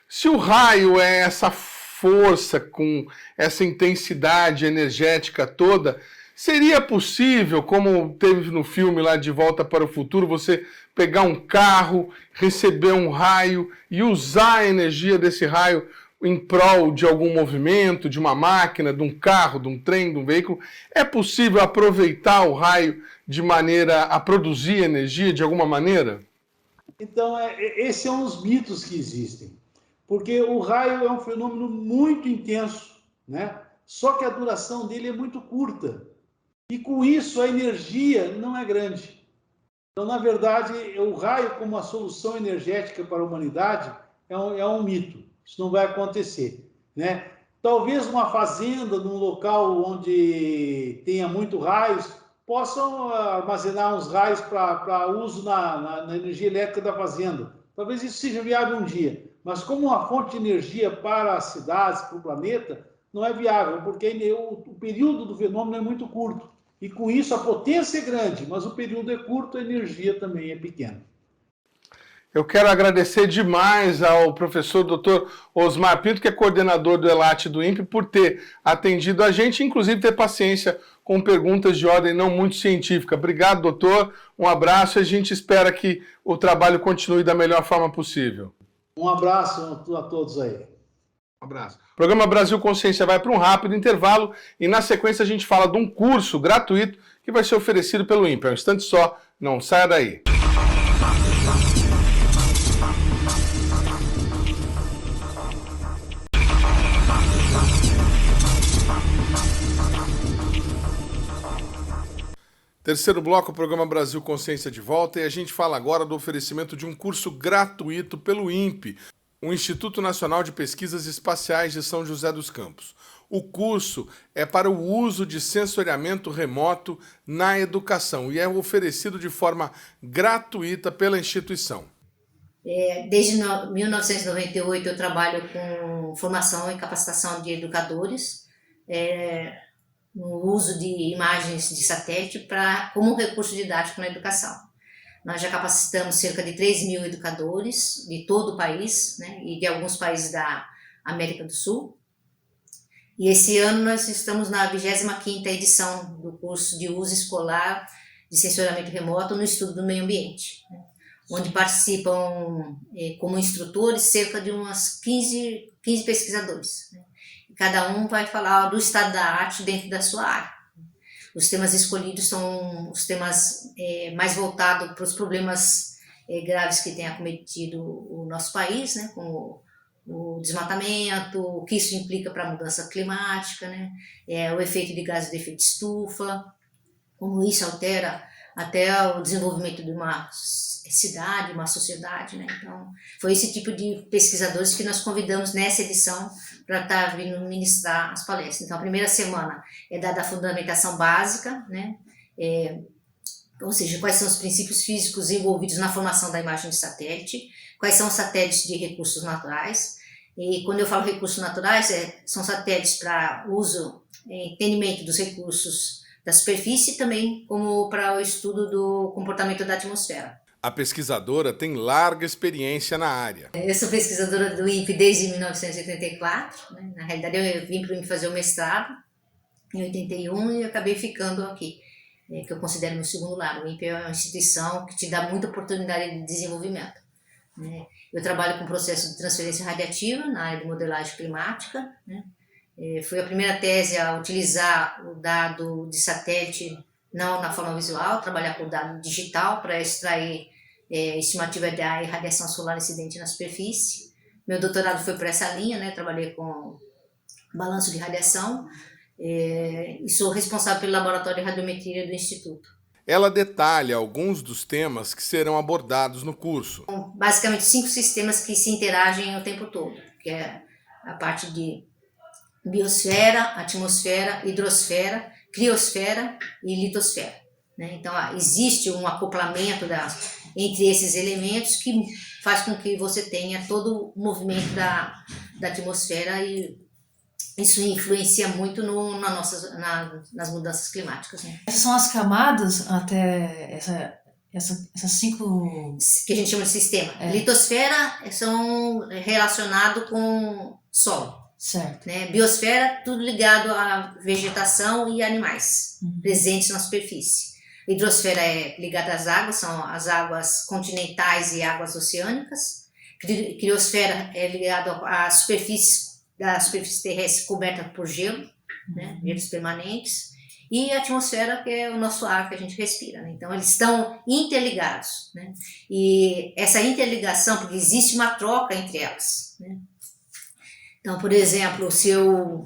Se o raio é essa força, com essa intensidade energética toda, seria possível, como teve no filme lá De Volta para o Futuro, você pegar um carro, receber um raio e usar a energia desse raio em prol de algum movimento, de uma máquina, de um carro, de um trem, de um veículo? É possível aproveitar o raio de maneira a produzir energia de alguma maneira? Então, esse é um dos mitos que existem. Porque o raio é um fenômeno muito intenso, né? Só que a duração dele é muito curta. E com isso a energia não é grande. Então, na verdade, o raio como uma solução energética para a humanidade é um mito. Isso não vai acontecer, né? Talvez uma fazenda, num local onde tenha muito raios, possam armazenar uns raios para uso na energia elétrica da fazenda. Talvez isso seja viável um dia. Mas como uma fonte de energia para as cidades, para o planeta, não é viável, porque o período do fenômeno é muito curto. E com isso a potência é grande, mas o período é curto, a energia também é pequena. Eu quero agradecer demais ao professor Dr. Osmar Pinto, que é coordenador do ELAT do INPE, por ter atendido a gente, inclusive ter paciência com perguntas de ordem não muito científica. Obrigado, doutor. Um abraço e a gente espera que o trabalho continue da melhor forma possível. Um abraço a todos aí. Um abraço. O programa Brasil Consciência vai para um rápido intervalo e na sequência a gente fala de um curso gratuito que vai ser oferecido pelo INPE. É um instante só, não saia daí. Terceiro bloco, o programa Brasil Consciência de volta, e a gente fala agora do oferecimento de um curso gratuito pelo INPE, o Instituto Nacional de Pesquisas Espaciais de São José dos Campos. O curso é para o uso de sensoriamento remoto na educação e é oferecido de forma gratuita pela instituição. Desde 1998 eu trabalho com formação e capacitação de educadores, no uso de imagens de satélite como recurso didático na educação. Nós já capacitamos cerca de 3.000 educadores de todo o país, né, e de alguns países da América do Sul. E esse ano nós estamos na 25ª edição do curso de uso escolar de sensoriamento remoto no estudo do meio ambiente, né, onde participam como instrutores cerca de umas 15 pesquisadores, né. Cada um vai falar do estado da arte dentro da sua área. Os temas escolhidos são os temas mais voltados para os problemas graves que têm acometido o nosso país, né, como o desmatamento, o que isso implica para a mudança climática, né, o efeito de gases de efeito de estufa, como isso altera até o desenvolvimento de uma cidade, uma sociedade, né? Então, foi esse tipo de pesquisadores que nós convidamos nessa edição para estar vindo ministrar as palestras. Então, a primeira semana é dada a fundamentação básica, né? Ou seja, quais são os princípios físicos envolvidos na formação da imagem de satélite, quais são os satélites de recursos naturais. E quando eu falo recursos naturais, são satélites para uso, entendimento dos recursos da superfície e também como para o estudo do comportamento da atmosfera. A pesquisadora tem larga experiência na área. Eu sou pesquisadora do INPE desde 1984, né? Na realidade eu vim para o INPE fazer o mestrado em 81 e acabei ficando aqui, que eu considero meu segundo lar. O INPE é uma instituição que te dá muita oportunidade de desenvolvimento, né? Eu trabalho com processo de transferência radiativa na área de modelagem climática, né? Foi a primeira tese a utilizar o dado de satélite não na forma visual, trabalhar com o dado digital para extrair estimativa da irradiação solar incidente na superfície. Meu doutorado foi por essa linha, né? Trabalhei com balanço de radiação e sou responsável pelo laboratório de radiometria do Instituto. Ela detalha alguns dos temas que serão abordados no curso. Basicamente 5 sistemas que se interagem o tempo todo, que é a parte de biosfera, atmosfera, hidrosfera, criosfera e litosfera, né? Então, existe um acoplamento entre esses elementos que faz com que você tenha todo o movimento da atmosfera e isso influencia muito nas mudanças climáticas, né? Essas são as camadas até essas 5... Que a gente chama de sistema. Litosfera são relacionados com solo. Certo. Né? Biosfera, tudo ligado à vegetação e animais presentes na superfície. Hidrosfera é ligada às águas, são as águas continentais e águas oceânicas. Criosfera é ligado às superfícies da superfície terrestre coberta por gelo, né, gelos permanentes, e a atmosfera, que é o nosso ar que a gente respira, né? Então, eles estão interligados, né? E essa interligação, porque existe uma troca entre elas, né? Então, por exemplo, se eu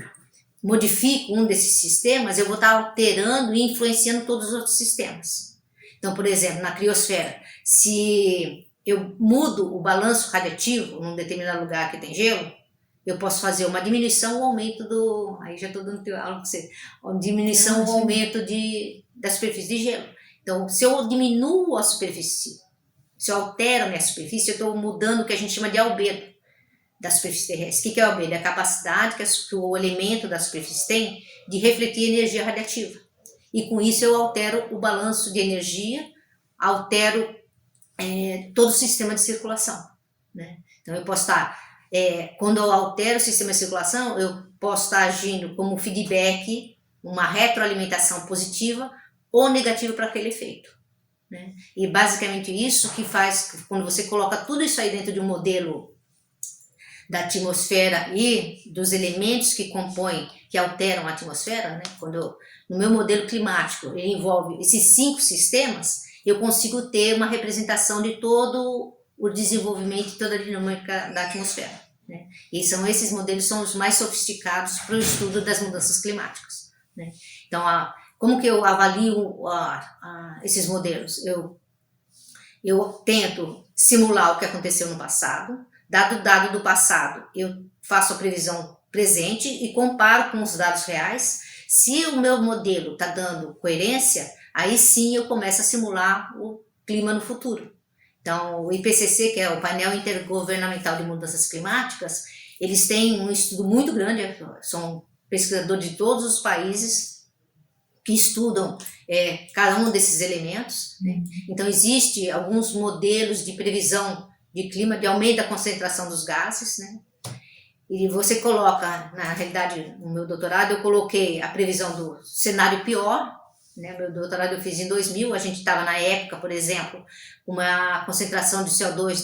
modifico um desses sistemas, eu vou estar alterando e influenciando todos os outros sistemas. Então, por exemplo, na criosfera, se eu mudo o balanço radiativo num determinado lugar que tem gelo, eu posso fazer uma diminuição ou aumento do... Aí já estou dando aula para você. Uma diminuição ou aumento da superfície de gelo. Então, se eu diminuo a superfície, se eu altero a minha superfície, eu estou mudando o que a gente chama de albedo da superfície terrestre. O que é o albedo? É a capacidade que o elemento da superfície tem de refletir energia radiativa. E com isso eu altero o balanço de energia, altero todo o sistema de circulação, né? Então eu posso estar... quando eu altero o sistema de circulação, eu posso estar agindo como feedback, uma retroalimentação positiva ou negativa para aquele efeito, né? E basicamente isso que faz, quando você coloca tudo isso aí dentro de um modelo da atmosfera e dos elementos que compõem, que alteram a atmosfera, né? No meu modelo climático, ele envolve esses 5 sistemas, eu consigo ter uma representação de todo o desenvolvimento e toda a dinâmica da atmosfera, né? E esses modelos são os mais sofisticados para o estudo das mudanças climáticas, né? Então, como que eu avalio esses modelos? Eu tento simular o que aconteceu no passado. Dado o dado do passado, eu faço a previsão presente e comparo com os dados reais. Se o meu modelo está dando coerência, aí sim eu começo a simular o clima no futuro. Então, o IPCC, que é o Painel Intergovernamental de Mudanças Climáticas, eles têm um estudo muito grande, são pesquisadores de todos os países que estudam cada um desses elementos, né? Então, existem alguns modelos de previsão de clima, de aumento da concentração dos gases, né? E você coloca, na realidade, no meu doutorado, eu coloquei a previsão do cenário pior, né? Meu doutorado eu fiz em 2000, a gente estava na época, por exemplo, uma concentração de CO2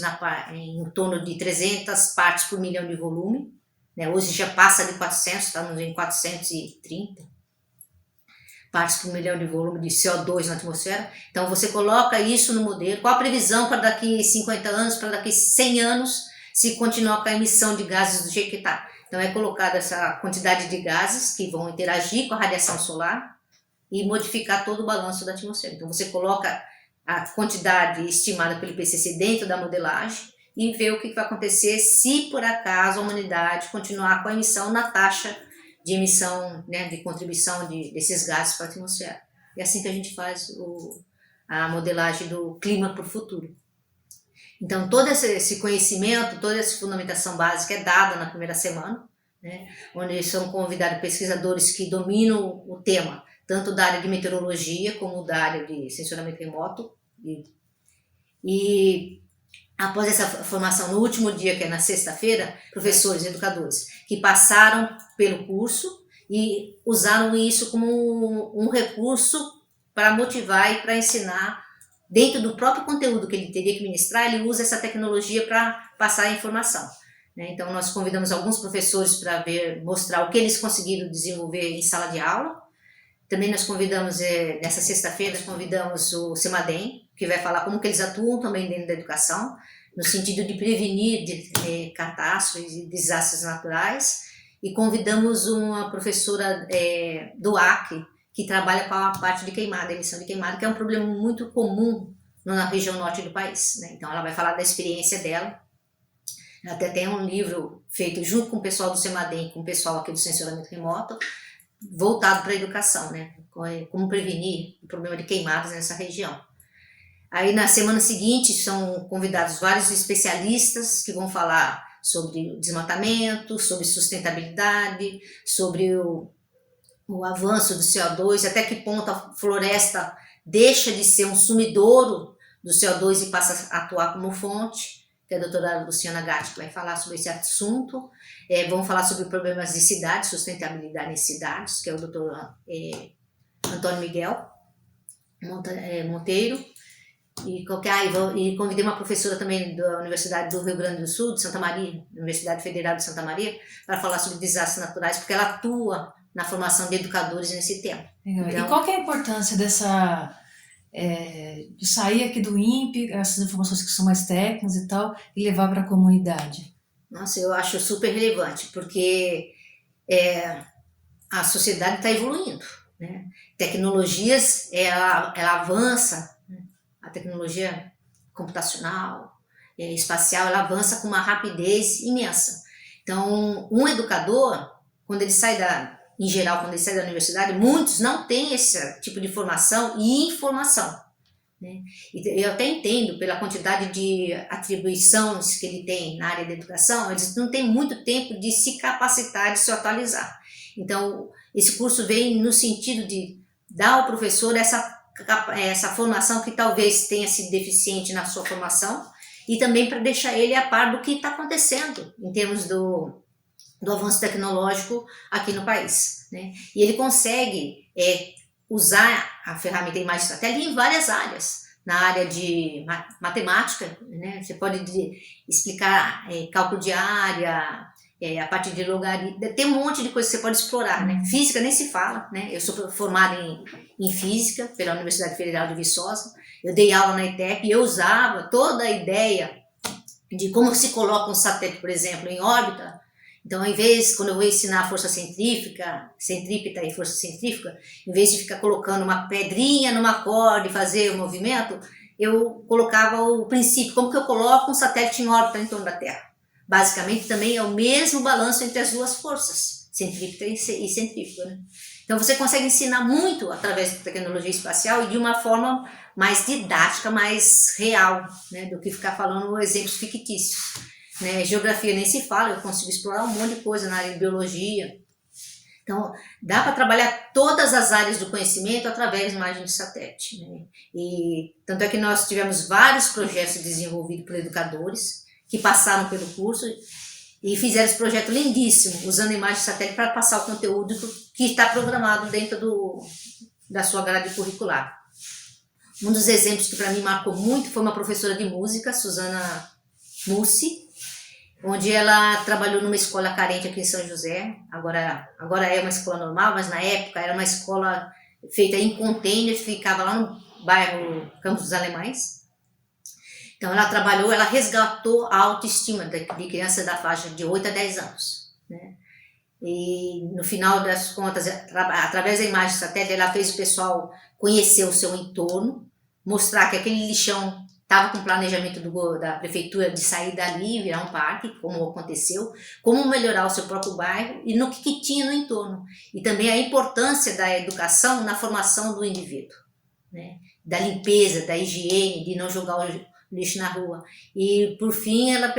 em torno de 300 partes por milhão de volume, né? Hoje já passa de 400, estamos em 430 partes por milhão de volume de CO2 na atmosfera. Então você coloca isso no modelo, qual a previsão para daqui 50 anos, para daqui 100 anos, se continuar com a emissão de gases do jeito que está. Então é colocada essa quantidade de gases que vão interagir com a radiação solar e modificar todo o balanço da atmosfera. Então você coloca a quantidade estimada pelo IPCC dentro da modelagem e vê o que vai acontecer se por acaso a humanidade continuar com a emissão na taxa de emissão, né, de contribuição desses gases para a atmosfera. É assim que a gente faz a modelagem do clima para o futuro. Então, todo esse conhecimento, toda essa fundamentação básica é dada na primeira semana, né, onde são convidados pesquisadores que dominam o tema, tanto da área de meteorologia como da área de sensoramento remoto. E após essa formação, no último dia, que é na sexta-feira, professores e educadores que passaram pelo curso e usaram isso como um recurso para motivar e para ensinar. Dentro do próprio conteúdo que ele teria que ministrar, ele usa essa tecnologia para passar a informação, né? Então, nós convidamos alguns professores para mostrar o que eles conseguiram desenvolver em sala de aula. Também nós convidamos, nessa sexta-feira, convidamos o CEMADEM, que vai falar como que eles atuam também dentro da educação, no sentido de prevenir catástrofes e desastres naturais. E convidamos uma professora do Acre, que trabalha com a parte de queimada, emissão de queimada, que é um problema muito comum na região norte do país, né? Então ela vai falar da experiência dela. Ela até tem um livro feito junto com o pessoal do CEMADEM, com o pessoal aqui do sensoramento remoto, voltado para a educação, né? Como prevenir o problema de queimadas nessa região. Aí na semana seguinte são convidados vários especialistas que vão falar sobre desmatamento, sobre sustentabilidade, sobre o avanço do CO2, até que ponto a floresta deixa de ser um sumidouro do CO2 e passa a atuar como fonte, que é a doutora Luciana Gatti que vai falar sobre esse assunto. Vão falar sobre problemas de cidades, sustentabilidade em cidades, que é o doutor Antônio Miguel Monteiro. E convidei uma professora também da Universidade do Rio Grande do Sul, de Santa Maria, Universidade Federal de Santa Maria, para falar sobre desastres naturais, porque ela atua na formação de educadores nesse tema. Legal. Então, e qual que é a importância de sair aqui do INPE, essas informações que são mais técnicas e tal, e levar para a comunidade? Nossa, eu acho super relevante, porque a sociedade está evoluindo, né? Tecnologias, ela avança, né? A tecnologia computacional, espacial, ela avança com uma rapidez imensa. Então, um educador, quando ele sai em geral, quando ele sai da universidade, muitos não têm esse tipo de formação e informação, né? E eu até entendo, pela quantidade de atribuições que ele tem na área da educação, eles não têm muito tempo de se capacitar, de se atualizar. Então, esse curso vem no sentido de dar ao professor essa formação que talvez tenha sido deficiente na sua formação, e também para deixar ele a par do que está acontecendo em termos do avanço tecnológico aqui no país, né? E ele consegue usar a ferramenta de imagem de satélite em várias áreas. Na área de matemática, né? Você pode explicar cálculo de área, a partir de logaritmo, tem um monte de coisa que você pode explorar, né? Física nem se fala, né? Eu sou formada em física pela Universidade Federal de Viçosa, eu dei aula na ETEP e eu usava toda a ideia de como se coloca um satélite, por exemplo, em órbita. Então, quando eu vou ensinar força centrípeta e força centrífuga, em vez de ficar colocando uma pedrinha numa corda e fazer o movimento, eu colocava o princípio, como que eu coloco um satélite em órbita em torno da Terra. Basicamente, também é o mesmo balanço entre as duas forças, centrípeta e centrífuga, né? Então, você consegue ensinar muito através da tecnologia espacial e de uma forma mais didática, mais real, né, do que ficar falando exemplos fictícios, né? Geografia nem se fala, eu consigo explorar um monte de coisa na área de biologia. Então, dá para trabalhar todas as áreas do conhecimento através de imagem de satélite, né? E tanto é que nós tivemos vários projetos desenvolvidos por educadores que passaram pelo curso e fizeram esse projeto lindíssimo, usando imagem de satélite para passar o conteúdo que está programado dentro da sua grade curricular. Um dos exemplos que para mim marcou muito foi uma professora de música, Suzana Mussi, onde ela trabalhou numa escola carente aqui em São José. Agora é uma escola normal, mas na época era uma escola feita em containers, ficava lá no bairro Campos dos Alemães. Então ela resgatou a autoestima de crianças da faixa de 8 a 10 anos, né? E no final das contas, através da imagem de satélite, ela fez o pessoal conhecer o seu entorno, mostrar que aquele lixão estava com planejamento da prefeitura de sair dali e virar um parque, como aconteceu, como melhorar o seu próprio bairro e no que tinha no entorno. E também a importância da educação na formação do indivíduo, né? Da limpeza, da higiene, de não jogar o lixo na rua. E, por fim, ela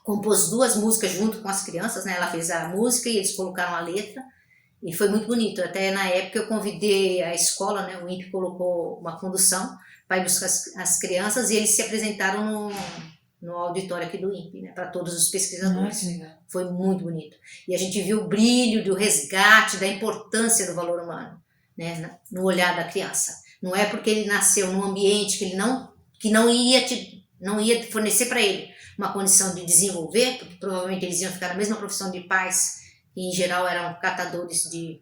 compôs 2 músicas junto com as crianças, né? Ela fez a música e eles colocaram a letra. E foi muito bonito. Até na época eu convidei a escola, né? O INPE colocou uma condução para ir buscar as crianças e eles se apresentaram no auditório aqui do INPE, né? Para todos os pesquisadores. Foi muito bonito. E a gente viu o brilho do resgate, da importância do valor humano, né? No olhar da criança. Não é porque ele nasceu num ambiente que não ia fornecer para ele uma condição de desenvolver, porque provavelmente eles iam ficar na mesma profissão de pais, que em geral eram catadores de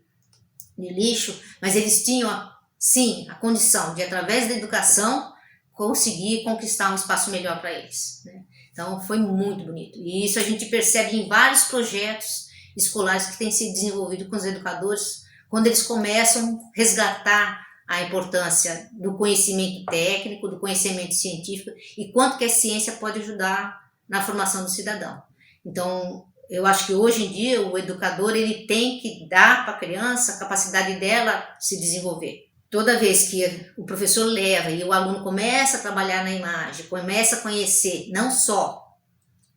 lixo, mas eles tinham, sim, a condição de, através da educação, conseguir conquistar um espaço melhor para eles, né? Então, foi muito bonito. E isso a gente percebe em vários projetos escolares que têm sido desenvolvidos com os educadores, quando eles começam a resgatar a importância do conhecimento técnico, do conhecimento científico e quanto que a ciência pode ajudar na formação do cidadão. Então, eu acho que hoje em dia o educador ele tem que dar para a criança a capacidade dela se desenvolver. Toda vez que o professor leva e o aluno começa a trabalhar na imagem, começa a conhecer não só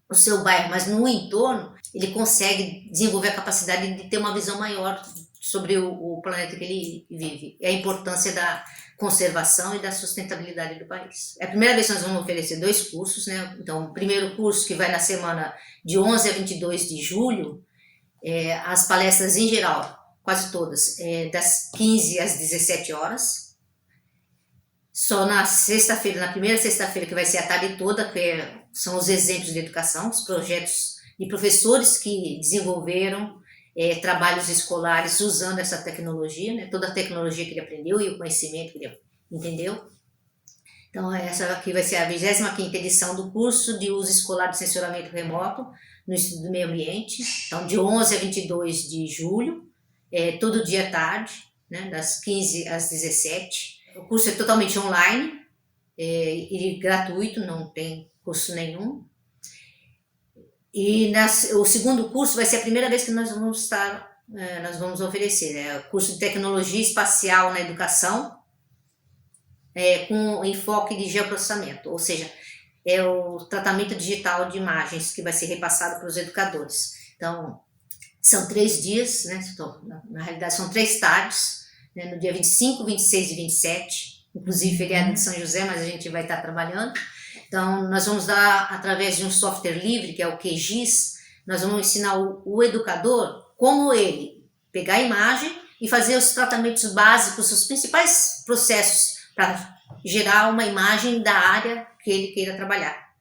o seu bairro, mas no entorno, ele consegue desenvolver a capacidade de ter uma visão maior sobre o planeta que ele vive, e a importância da conservação e da sustentabilidade do país. É a primeira vez que nós vamos oferecer 2 cursos, né? Então, o primeiro curso, que vai na semana de 11 a 22 de julho, as palestras em geral, quase todas, das 15 às 17 horas. só na sexta-feira, na primeira sexta-feira, que vai ser a tarde toda, que são os exemplos de educação, os projetos de professores que desenvolveram trabalhos escolares usando essa tecnologia, né? Toda a tecnologia que ele aprendeu e o conhecimento que ele entendeu. Então, essa aqui vai ser a 25ª edição do curso de uso escolar de censuramento remoto no Instituto do Meio Ambiente. Então, de 11 a 22 de julho, todo dia à tarde, né? Das 15 às 17. O curso é totalmente online e gratuito, não tem custo nenhum. E o segundo curso vai ser a primeira vez que nós vamos oferecer, o curso de Tecnologia Espacial na Educação, com enfoque de geoprocessamento, ou seja, é o tratamento digital de imagens que vai ser repassado para os educadores. Então, são 3 dias, né? Na realidade são 3 tardes, né? No dia 25, 26 e 27, inclusive feriado de São José, mas a gente vai estar trabalhando. Então, nós vamos dar, através de um software livre, que é o QGIS, nós vamos ensinar o educador como ele pegar a imagem e fazer os tratamentos básicos, os principais processos para gerar uma imagem da área que ele queira trabalhar.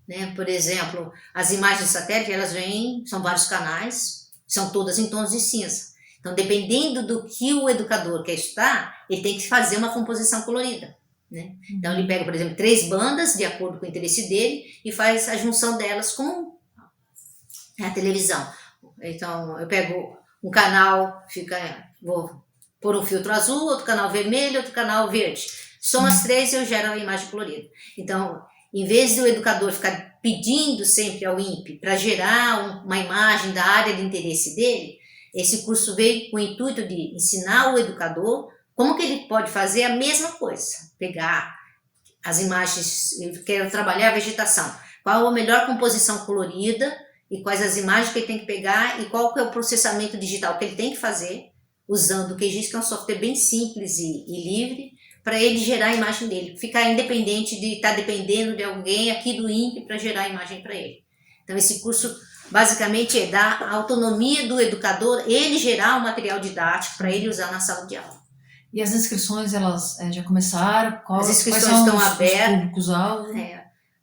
Né? Por exemplo, as imagens de satélite, elas vêm, são vários canais, são todas em tons de cinza. Então, dependendo do que o educador quer estudar, ele tem que fazer uma composição colorida. Né? Então, ele pega, por exemplo, 3 bandas, de acordo com o interesse dele, e faz a junção delas com a televisão. Então, eu pego um canal, vou pôr um filtro azul, outro canal vermelho, outro canal verde. Soma as 3 e eu gero a imagem colorida. Então, em vez do educador ficar pedindo sempre ao INPE para gerar uma imagem da área de interesse dele, esse curso veio com o intuito de ensinar o educador como que ele pode fazer a mesma coisa, pegar as imagens, eu quero trabalhar a vegetação, qual a melhor composição colorida e quais as imagens que ele tem que pegar e qual que é o processamento digital que ele tem que fazer, usando o QGIS, que é um software bem simples e livre, para ele gerar a imagem dele, ficar independente de estar dependendo de alguém aqui do INPE para gerar a imagem para ele. Então, esse curso basicamente é dar a autonomia do educador, ele gerar o material didático para ele usar na sala de aula. E as inscrições, elas já começaram? As inscrições estão abertas. Os públicos-alvo?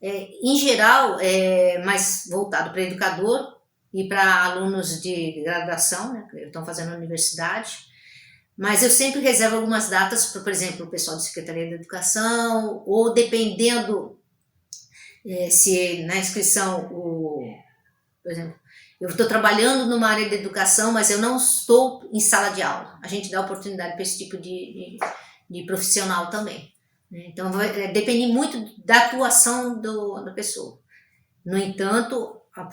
Em geral, é mais voltado para educador e para alunos de graduação, né, que estão fazendo a universidade. Mas eu sempre reservo algumas datas para, por exemplo, o pessoal da Secretaria da Educação, ou dependendo se na inscrição, por exemplo, eu estou trabalhando numa área de educação, mas eu não estou em sala de aula. A gente dá oportunidade para esse tipo de profissional também. Então, depende muito da atuação da pessoa. No entanto, a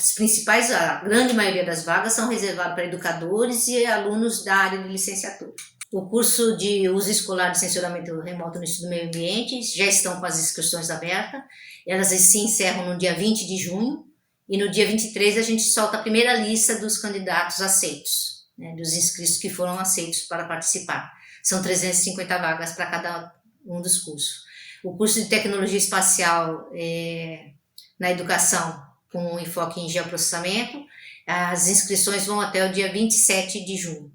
grande maioria das vagas são reservadas para educadores e alunos da área de licenciatura. O curso de uso escolar de censuramento remoto no Instituto do Meio Ambiente já estão com as inscrições abertas. Elas se encerram no dia 20 de junho. E no dia 23 a gente solta a primeira lista dos candidatos aceitos, né, dos inscritos que foram aceitos para participar. São 350 vagas para cada um dos cursos. O curso de Tecnologia Espacial na Educação, com enfoque em geoprocessamento, as inscrições vão até o dia 27 de junho.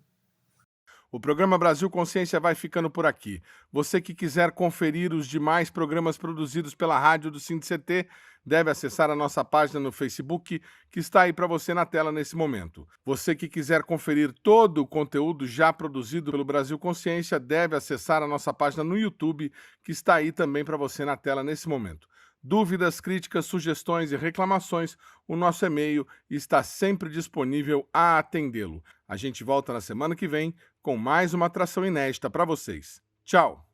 O programa Brasil Consciência vai ficando por aqui. Você que quiser conferir os demais programas produzidos pela rádio do SINDCT, deve acessar a nossa página no Facebook, que está aí para você na tela nesse momento. Você que quiser conferir todo o conteúdo já produzido pelo Brasil Consciência, deve acessar a nossa página no YouTube, que está aí também para você na tela nesse momento. Dúvidas, críticas, sugestões e reclamações, o nosso e-mail está sempre disponível a atendê-lo. A gente volta na semana que vem com mais uma atração inédita para vocês. Tchau!